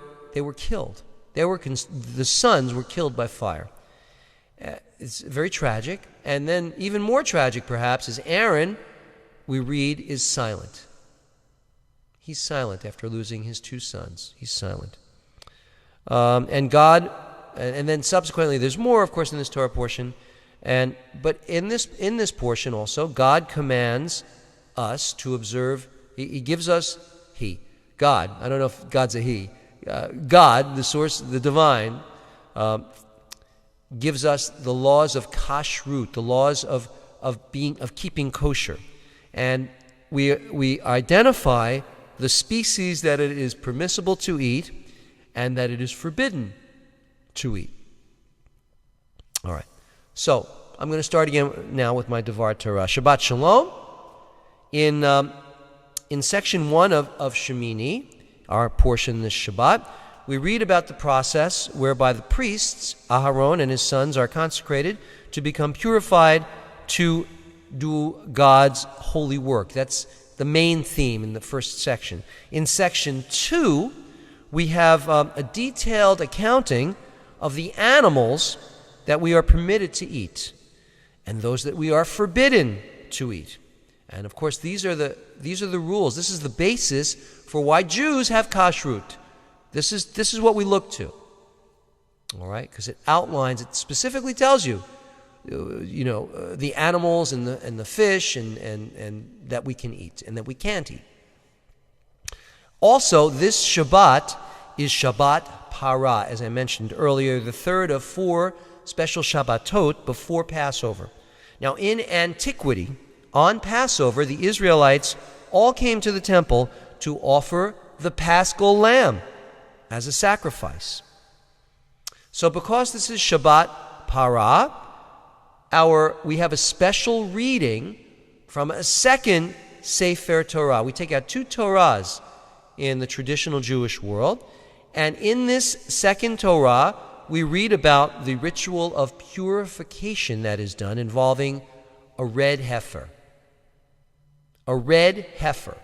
killed. The sons were killed by fire. It's very tragic. And then even more tragic, perhaps, is Aaron, we read, is silent. He's silent after losing his 2 sons. He's silent. And then subsequently, there's more, of course, in this Torah portion. But in this portion also, God commands us to observe. He gives us God. I don't know if God's a he. God, the source, the divine, gives us the laws of kashrut, the laws of keeping kosher, and we identify the species that it is permissible to eat and that it is forbidden to eat. All right. So I'm going to start again now with my Devar Torah. Shabbat Shalom. In section 1 of Shemini, our portion this Shabbat, we read about the process whereby the priests, Aharon and his sons, are consecrated to become purified to do God's holy work. That's the main theme in the first section. In section 2, we have a detailed accounting of the animals that we are permitted to eat and those that we are forbidden to eat. And of course, these are the rules. This is the basis for why Jews have kashrut. This is what we look to. All right, because it specifically tells you, the animals and the fish and that we can eat and that we can't eat. Also, this Shabbat is Shabbat Parah, as I mentioned earlier, the third of 4 special Shabbatot before Passover. Now, in antiquity, on Passover, the Israelites all came to the temple to offer the Paschal lamb as a sacrifice. So because this is Shabbat Parah, we have a special reading from a second Sefer Torah. We take out two Torahs in the traditional Jewish world, and in this second Torah, we read about the ritual of purification that is done involving a red heifer. A red heifer.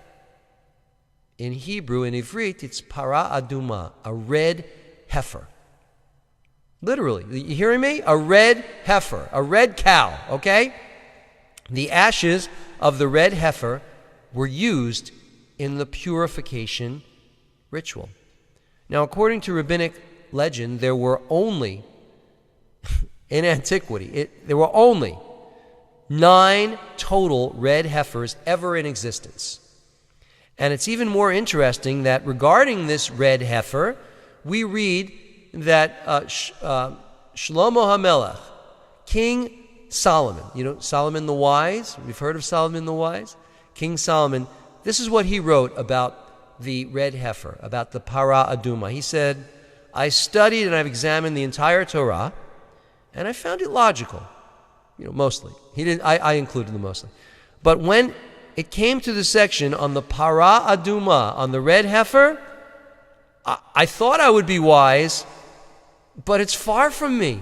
In Hebrew, in Ivrit, it's Parah Aduma, a red heifer. Literally, you hearing me? A red heifer, a red cow, okay? The ashes of the red heifer were used in the purification ritual. Now, according to rabbinic legend, there were only, in antiquity, there were only 9 total red heifers ever in existence. And it's even more interesting that regarding this red heifer, we read that Shlomo HaMelech, King Solomon, you know, Solomon the Wise, we've heard of Solomon the Wise? King Solomon, this is what he wrote about the red heifer, about the Parah Aduma. He said, I studied and I've examined the entire Torah, and I found it logical, you know, mostly. He didn't. I included them mostly. But when it came to the section on the Parah Aduma, on the red heifer, I thought I would be wise, but it's far from me.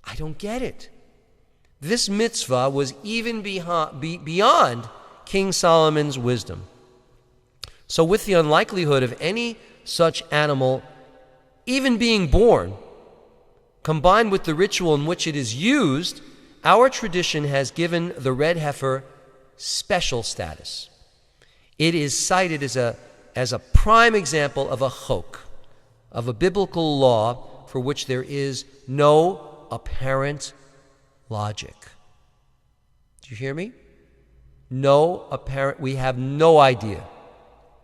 I don't get it. This mitzvah was even beyond King Solomon's wisdom. So with the unlikelihood of any such animal even being born, combined with the ritual in which it is used, our tradition has given the red heifer special status. It is cited as a prime example of a chok, of a biblical law for which there is no apparent logic. Do you hear me? We have no idea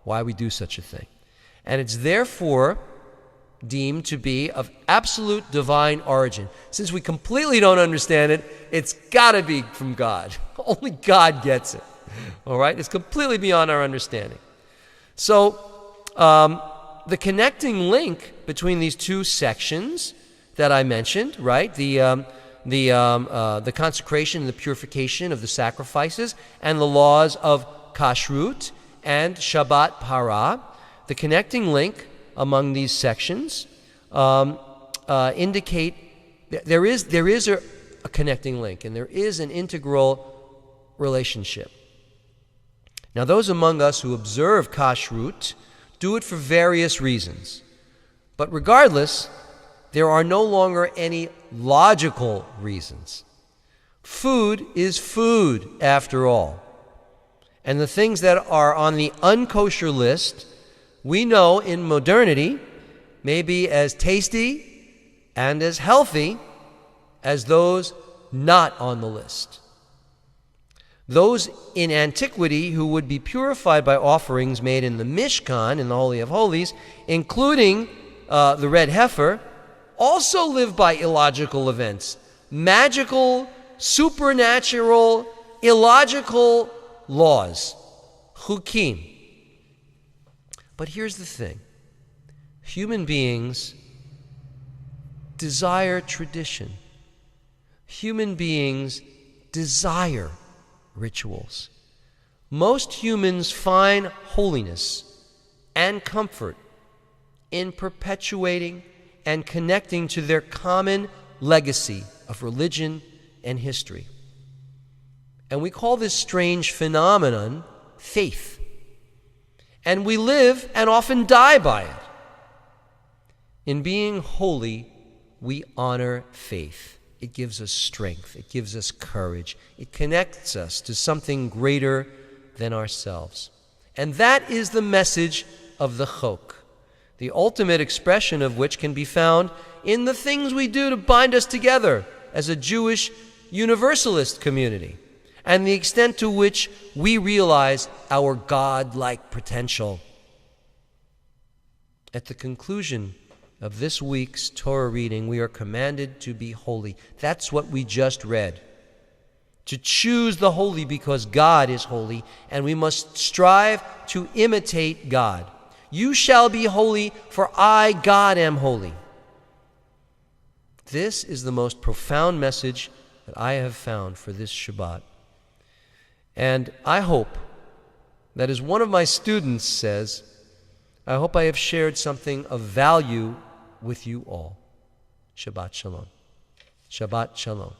why we do such a thing. And it's therefore deemed to be of absolute divine origin. Since we completely don't understand it, it's got to be from God. Only God gets it. All right? It's completely beyond our understanding. So, the connecting link between these two sections that I mentioned, right? The consecration and the purification of the sacrifices and the laws of kashrut and Shabbat Parah, the connecting link among these sections indicate that there is a connecting link, and there is an integral relationship. Now, those among us who observe kashrut do it for various reasons. But regardless, there are no longer any logical reasons. Food is food, after all. And the things that are on the unkosher list, we know in modernity, may be as tasty and as healthy as those not on the list. Those in antiquity who would be purified by offerings made in the Mishkan, in the Holy of Holies, including the red heifer, also lived by illogical events, magical, supernatural, illogical laws, chukim. But here's the thing. Human beings desire tradition. Human beings desire rituals. Most humans find holiness and comfort in perpetuating and connecting to their common legacy of religion and history. And we call this strange phenomenon faith. And we live and often die by it. In being holy, we honor faith. It gives us strength. It gives us courage. It connects us to something greater than ourselves. And that is the message of the chok, the ultimate expression of which can be found in the things we do to bind us together as a Jewish universalist community, and the extent to which we realize our God-like potential. At the conclusion of this week's Torah reading, we are commanded to be holy. That's what we just read. To choose the holy because God is holy, and we must strive to imitate God. You shall be holy, for I, God, am holy. This is the most profound message that I have found for this Shabbat. And I hope that, as one of my students says, I hope I have shared something of value with you all. Shabbat Shalom. Shabbat Shalom.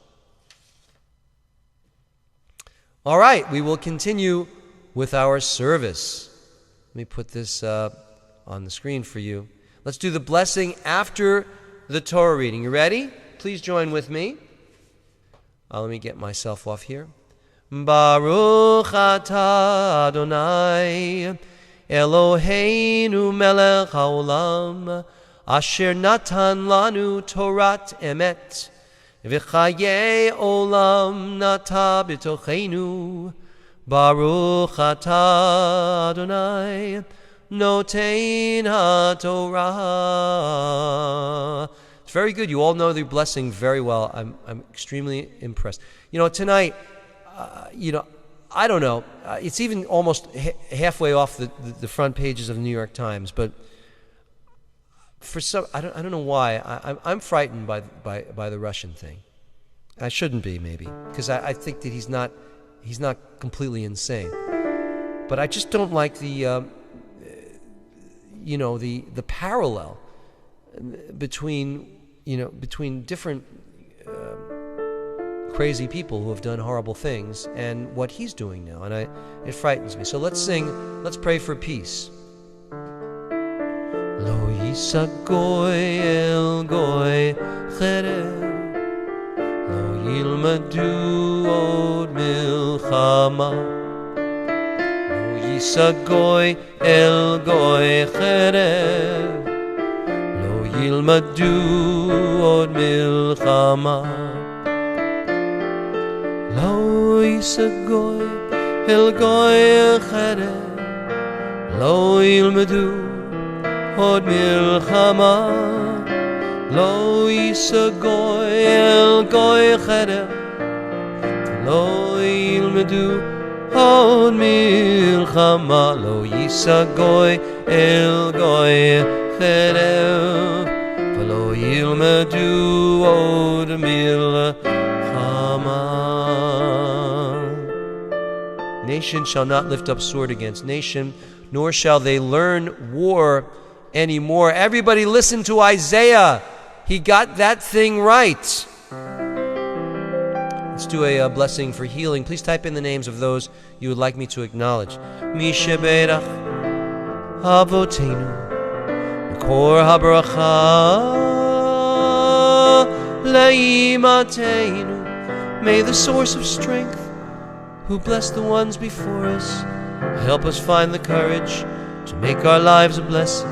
All right, we will continue with our service. Let me put this on the screen for you. Let's do the blessing after the Torah reading. You ready? Please join with me. Let me get myself off here. Baruch atah Adonai Eloheinu melech haolam asher natan lanu Torat emet v'chayei olam nata b'tochenu. Baruch atah Adonai notein haTorah. It's very good. You all know the blessing very well. I'm extremely impressed. Tonight, I don't know. It's even almost halfway off the front pages of the New York Times. But for some, I don't know why. I'm frightened by the Russian thing. I shouldn't be, maybe, because I think that he's not completely insane. But I just don't like the parallel between different crazy people who have done horrible things and what he's doing now, and it frightens me. So let's pray for peace. Lo yisa goy el goy cherev, lo yilmadu od milchama. Lo yisa goy el goy cherev, lo yilmadu od milchama. Lo yisa goy el goy cherev, lo yilmadu od milchama. Lo yisa goy el goy cherev, lo yilmadu od milchama. Lo yisa goy el goy cherev, lo yilmadu od milchama. Nation shall not lift up sword against nation, nor shall they learn war anymore. Everybody listen to Isaiah. He got that thing right. Let's do a blessing for healing. Please type in the names of those you would like me to acknowledge. Misheberach Avotenu Kor habracha leimatenu. May the source of strength, who blessed the ones before us, help us find the courage to make our lives a blessing.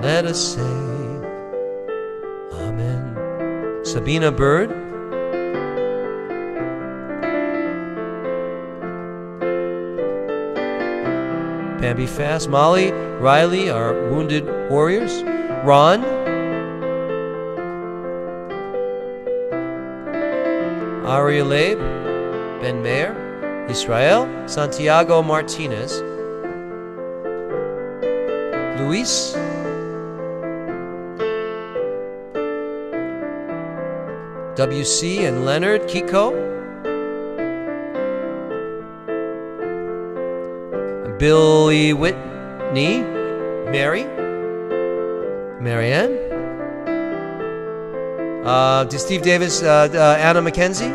Let us say Amen. Sabina Bird. Bambi Fast. Molly, Riley, our wounded warriors. Ron. Aria Leib. Ben Meir. Israel. Santiago Martinez. Luis. WC and Leonard. Kiko. Billy Whitney. Mary. Marianne. Steve Davis. Anna McKenzie.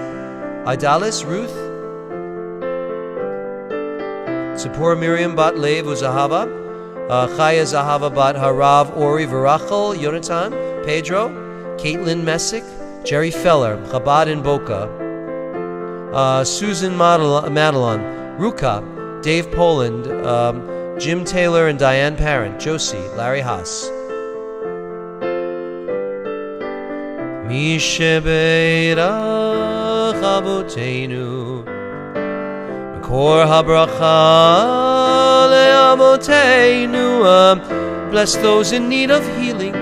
Idalis. Ruth. Zipporah Miriam Bat Lev Uzahava. Chaya Zahava Bat Harav Ori Varachel. Yonatan. Pedro. Caitlin Messick. Jerry Feller. Chabad in Boca. Susan Madelon. Ruka. Dave Poland. Jim Taylor and Diane Parent. Josie. Larry Haas. Mishebeirach Avotenu Kor habracha le'avotenu. Bless those in need of healing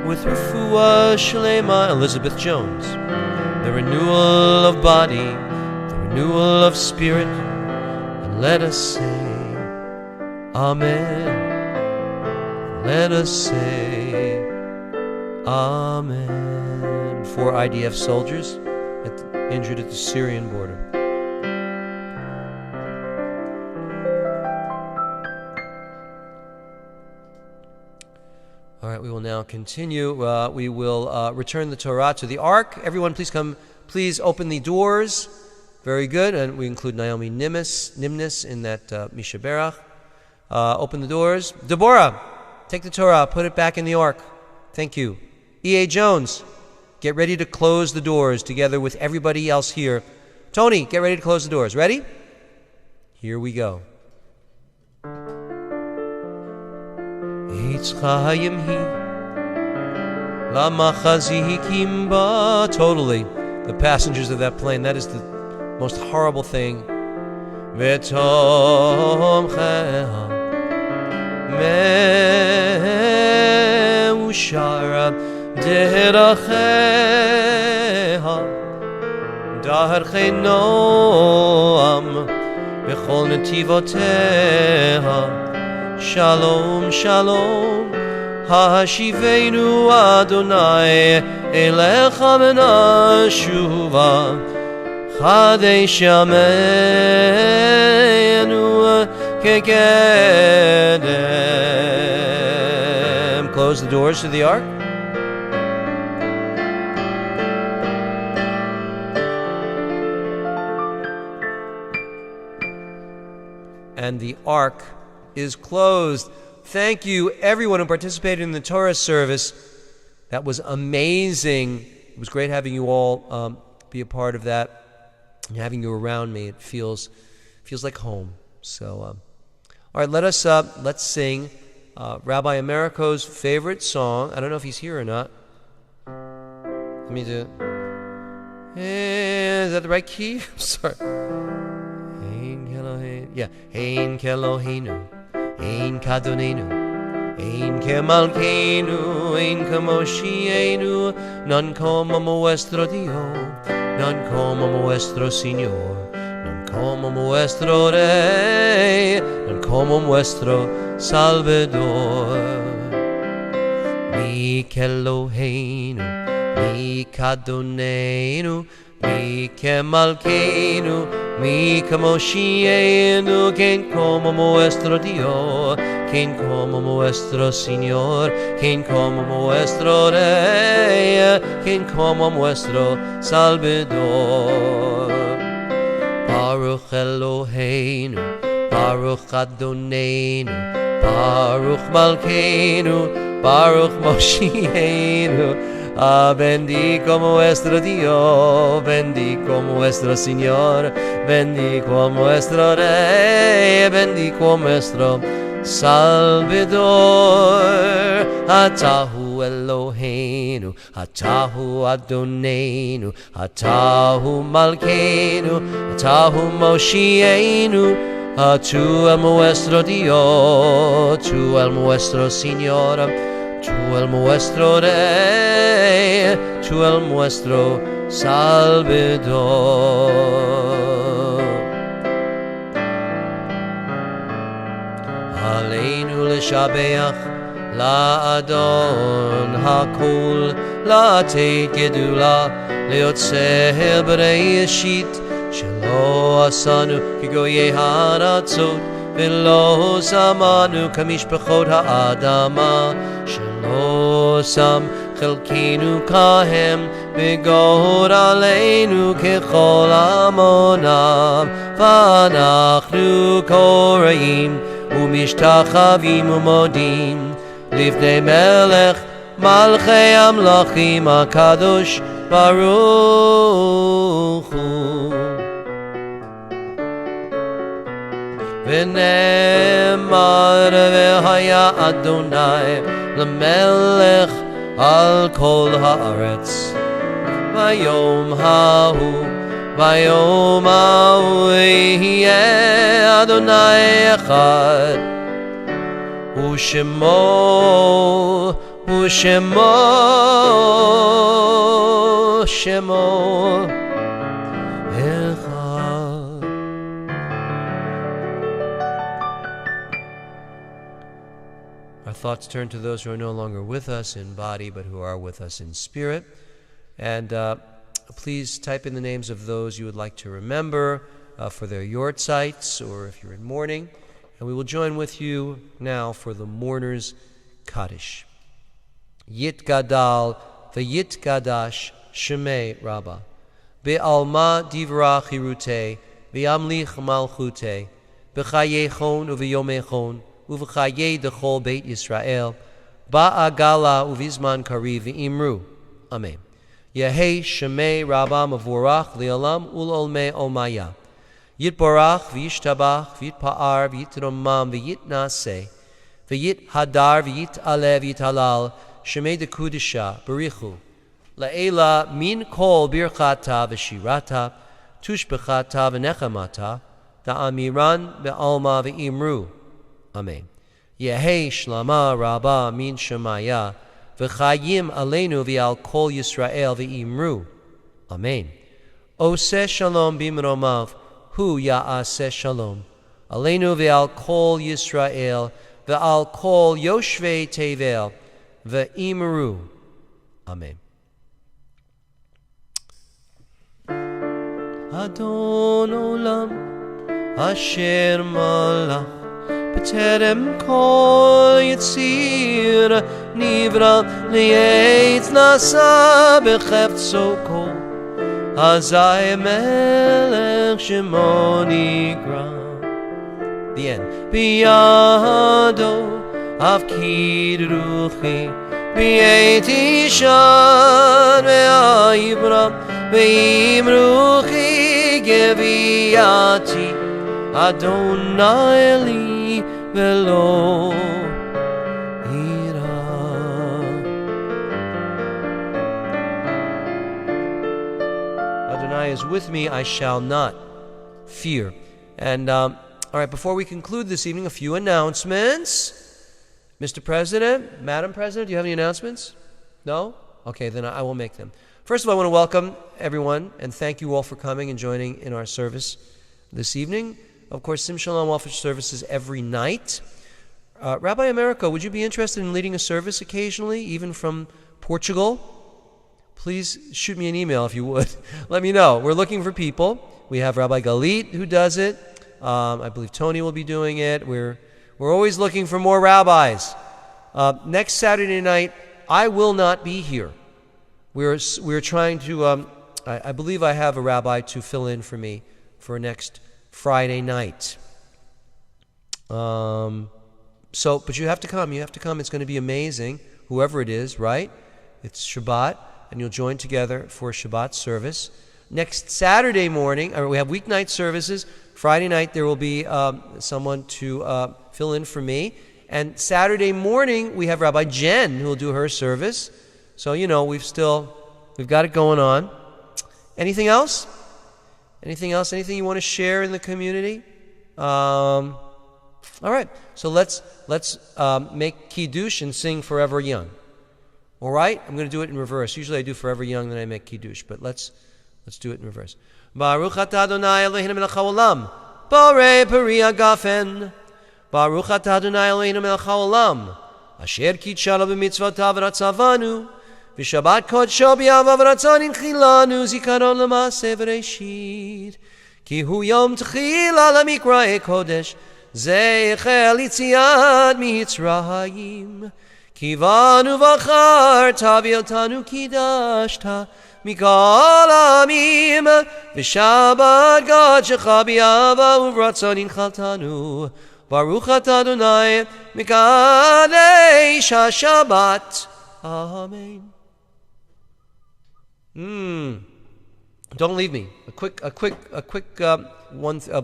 with refuah shlema. Elizabeth Jones. The renewal of body, the renewal of spirit, and let us say Amen. Let us say Amen. 4 IDF soldiers injured at the Syrian border. All right, we will now continue. We will return the Torah to the Ark. Everyone, please open the doors. Very good. And we include Naomi Nimnis in that Mishaberach. Open the doors. Deborah, take the Torah, put it back in the Ark. Thank you. E.A. Jones, get ready to close the doors together with everybody else here. Tony, get ready to close the doors. Ready? Here we go. Totally. The passengers of that plane, that is the most horrible thing. Shalom, shalom, hashivenu Adonai elecha benashuva, chadesh yameinu kegedem. Close the doors to the Ark. And the Ark is closed. Thank you, everyone who participated in the Torah service. That was amazing. It was great having you all be a part of that, and having you around me. It feels like home. So, all right, let's sing Rabbi Americo's favorite song. I don't know if he's here or not. Let me do it. Is that the right key? I'm sorry. Yeah. Ein Kelohinu, Ein Kadonenu, Ein Kemalkeinu, Ein Kamoshienu, non como vuestro Dios, non como vuestro Señor, non como vuestro Rey, non como vuestro Salvador. Mi Kelohinu, mi Kadonenu, mi Kemalkeinu, mi Kamoshienu, quien como vuestro Dios, quien como vuestro Señor, quien como vuestro Rey, quien como vuestro Salvador. Baruch Eloheinu, Baruch Adonenu, Baruch Malkeinu, Baruch Moshienu. Bendico vuestro Dios, bendico vuestro Señor, bendico vuestro Rey, bendico vuestro Salvador. Atahu Eloheinu, Atahu Adonenu, Atahu Malkeinu, Atahu Moshienu. Tu el vuestro Dios, tu el vuestro Señor, tu el vuestro Rey, tu el vuestro Salvador. Aleinu leshabeach la'adon hakol, la'ateit gedula, leotzeh b'reishit, shelo asanu kigoyei haratzot, v'lo samanu kamishpachot ha'adama, shelo sam chelkenu kahem, v'god aleinu kechol amonam, v'anachnu koreim, umishtachavim umodim, livnei melech malchei amlachim hakadosh baruch hu. V'nemar v'haya Adonai l'melech al kol haaretz. Vayom hahu yeh Adonai echad. U'shemo echad. Our thoughts turn to those who are no longer with us in body, but who are with us in spirit. And please type in the names of those you would like to remember for their yortzites, or if you're in mourning. And we will join with you now for the mourner's Kaddish. Yit Gadal v'yit Gadash Shemei Rabbah Be'alma Divra Chirute Be'amlich Malchute B'chayechon u'v'yomechon u'v'chaye dechol Beit Yisrael Ba'agala u'vizman kari v'imru. Amen. Yehei Shemei Rabbah Mavorach Li'olam Ul'olmei Olmaya Yitbarach v'yishtabach v'yitpa'ar v'yitromam v'yitnaseh v'yit hadar v'yit ale v'yitalal Shemei dekudisha barichu la'ela min kol birchata v'shirata tushbechata v'nechamata da'amiran be'alma v'imru. Amen. Yehei shlama Rabbah min shemaya v'chayim aleinu v'al kol Yisrael v'imru. Amen. Oseh shalom bimromav hu ya'aseh shalom aleinu v'al kol Yisrael v'al kol yoshvei tevel v'imru. Amen. Adon olam asher malach b'terem kol yitzir nivra li'etz nasa b'cheftso kol hazai melech shemo nikra. The end. Biyado avkid ruchi b'yeti shan ve'ayibra ve'im ruchi geviyati Adonai li velo ira. Adonai is with me, I shall not fear. And all right, before we conclude this evening, a few announcements. Mr. President, Madam President, do you have any announcements? No? Okay, then I will make them. First of all, I want to welcome everyone and thank you all for coming and joining in our service this evening. Of course, Sim Shalom offers services every night. Rabbi America, would you be interested in leading a service occasionally, even from Portugal? Please shoot me an email if you would. Let me know. We're looking for people. We have Rabbi Galit who does it. I believe Tony will be doing it. We're always looking for more rabbis. Next Saturday night, I will not be here. We're trying to, I believe I have a rabbi to fill in for me for next Friday night. But you have to come. You have to come. It's going to be amazing, whoever it is, right? It's Shabbat, and you'll join together for a Shabbat service. Next Saturday morning, we have weeknight services. Friday night, there will be someone to fill in for me. And Saturday morning, we have Rabbi Jen who will do her service. So, we've got it going on. Anything else? Anything else? Anything you want to share in the community? All right. So let's make Kiddush and sing Forever Young. All right? I'm going to do it in reverse. Usually I do Forever Young, then I make Kiddush. But let's do it in reverse. Baruch atah Adonai Eloheinu melech haolam, borei peri agafen. Baruch atah Adonai Eloheinu melech haolam, asher kitshanu b'mitzvotav v'ratzavanu, v'shabbat kodsho b'yavav v'ratzanin chilanu, zikaron l'maaseh v'reishit. Ki hu yom tchila l'mikra'e kodesh, zeicher l'yitziat mitzrayim. Kivanu v'achar taviotanu kidashta, Mikol amim v'shabbat gadshecha b'yava u'v'ratzanin chaltanu. Baruch atah Adonai mikadesh haShabbat. Amen. Don't leave me. A quick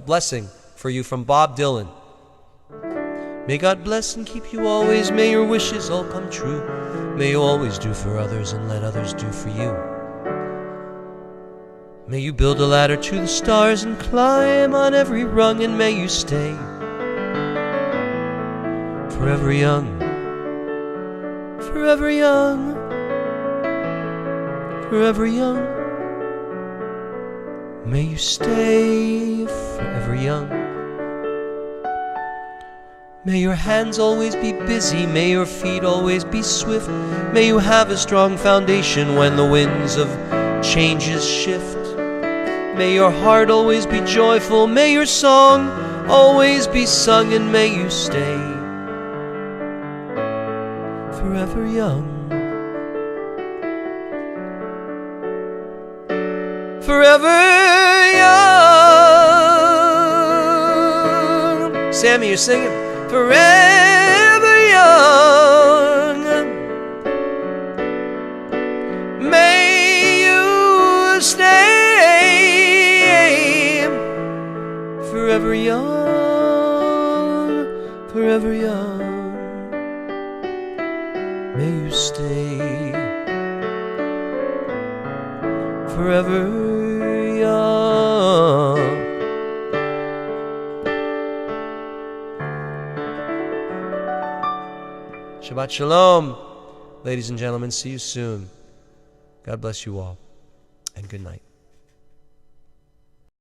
blessing for you from Bob Dylan. May God bless and keep you always. May your wishes all come true. May you always do for others and let others do for you. May you build a ladder to the stars and climb on every rung, and may you stay forever young, forever young, forever young. May you stay forever young. May your hands always be busy, may your feet always be swift. May you have a strong foundation when the winds of changes shift. May your heart always be joyful, may your song always be sung, and may you stay forever young. Forever young. Sammy, you're singing. Forever young. May you stay forever young, forever young. May you stay forever young. Shabbat Shalom. Ladies and gentlemen, see you soon. God bless you all, and good night.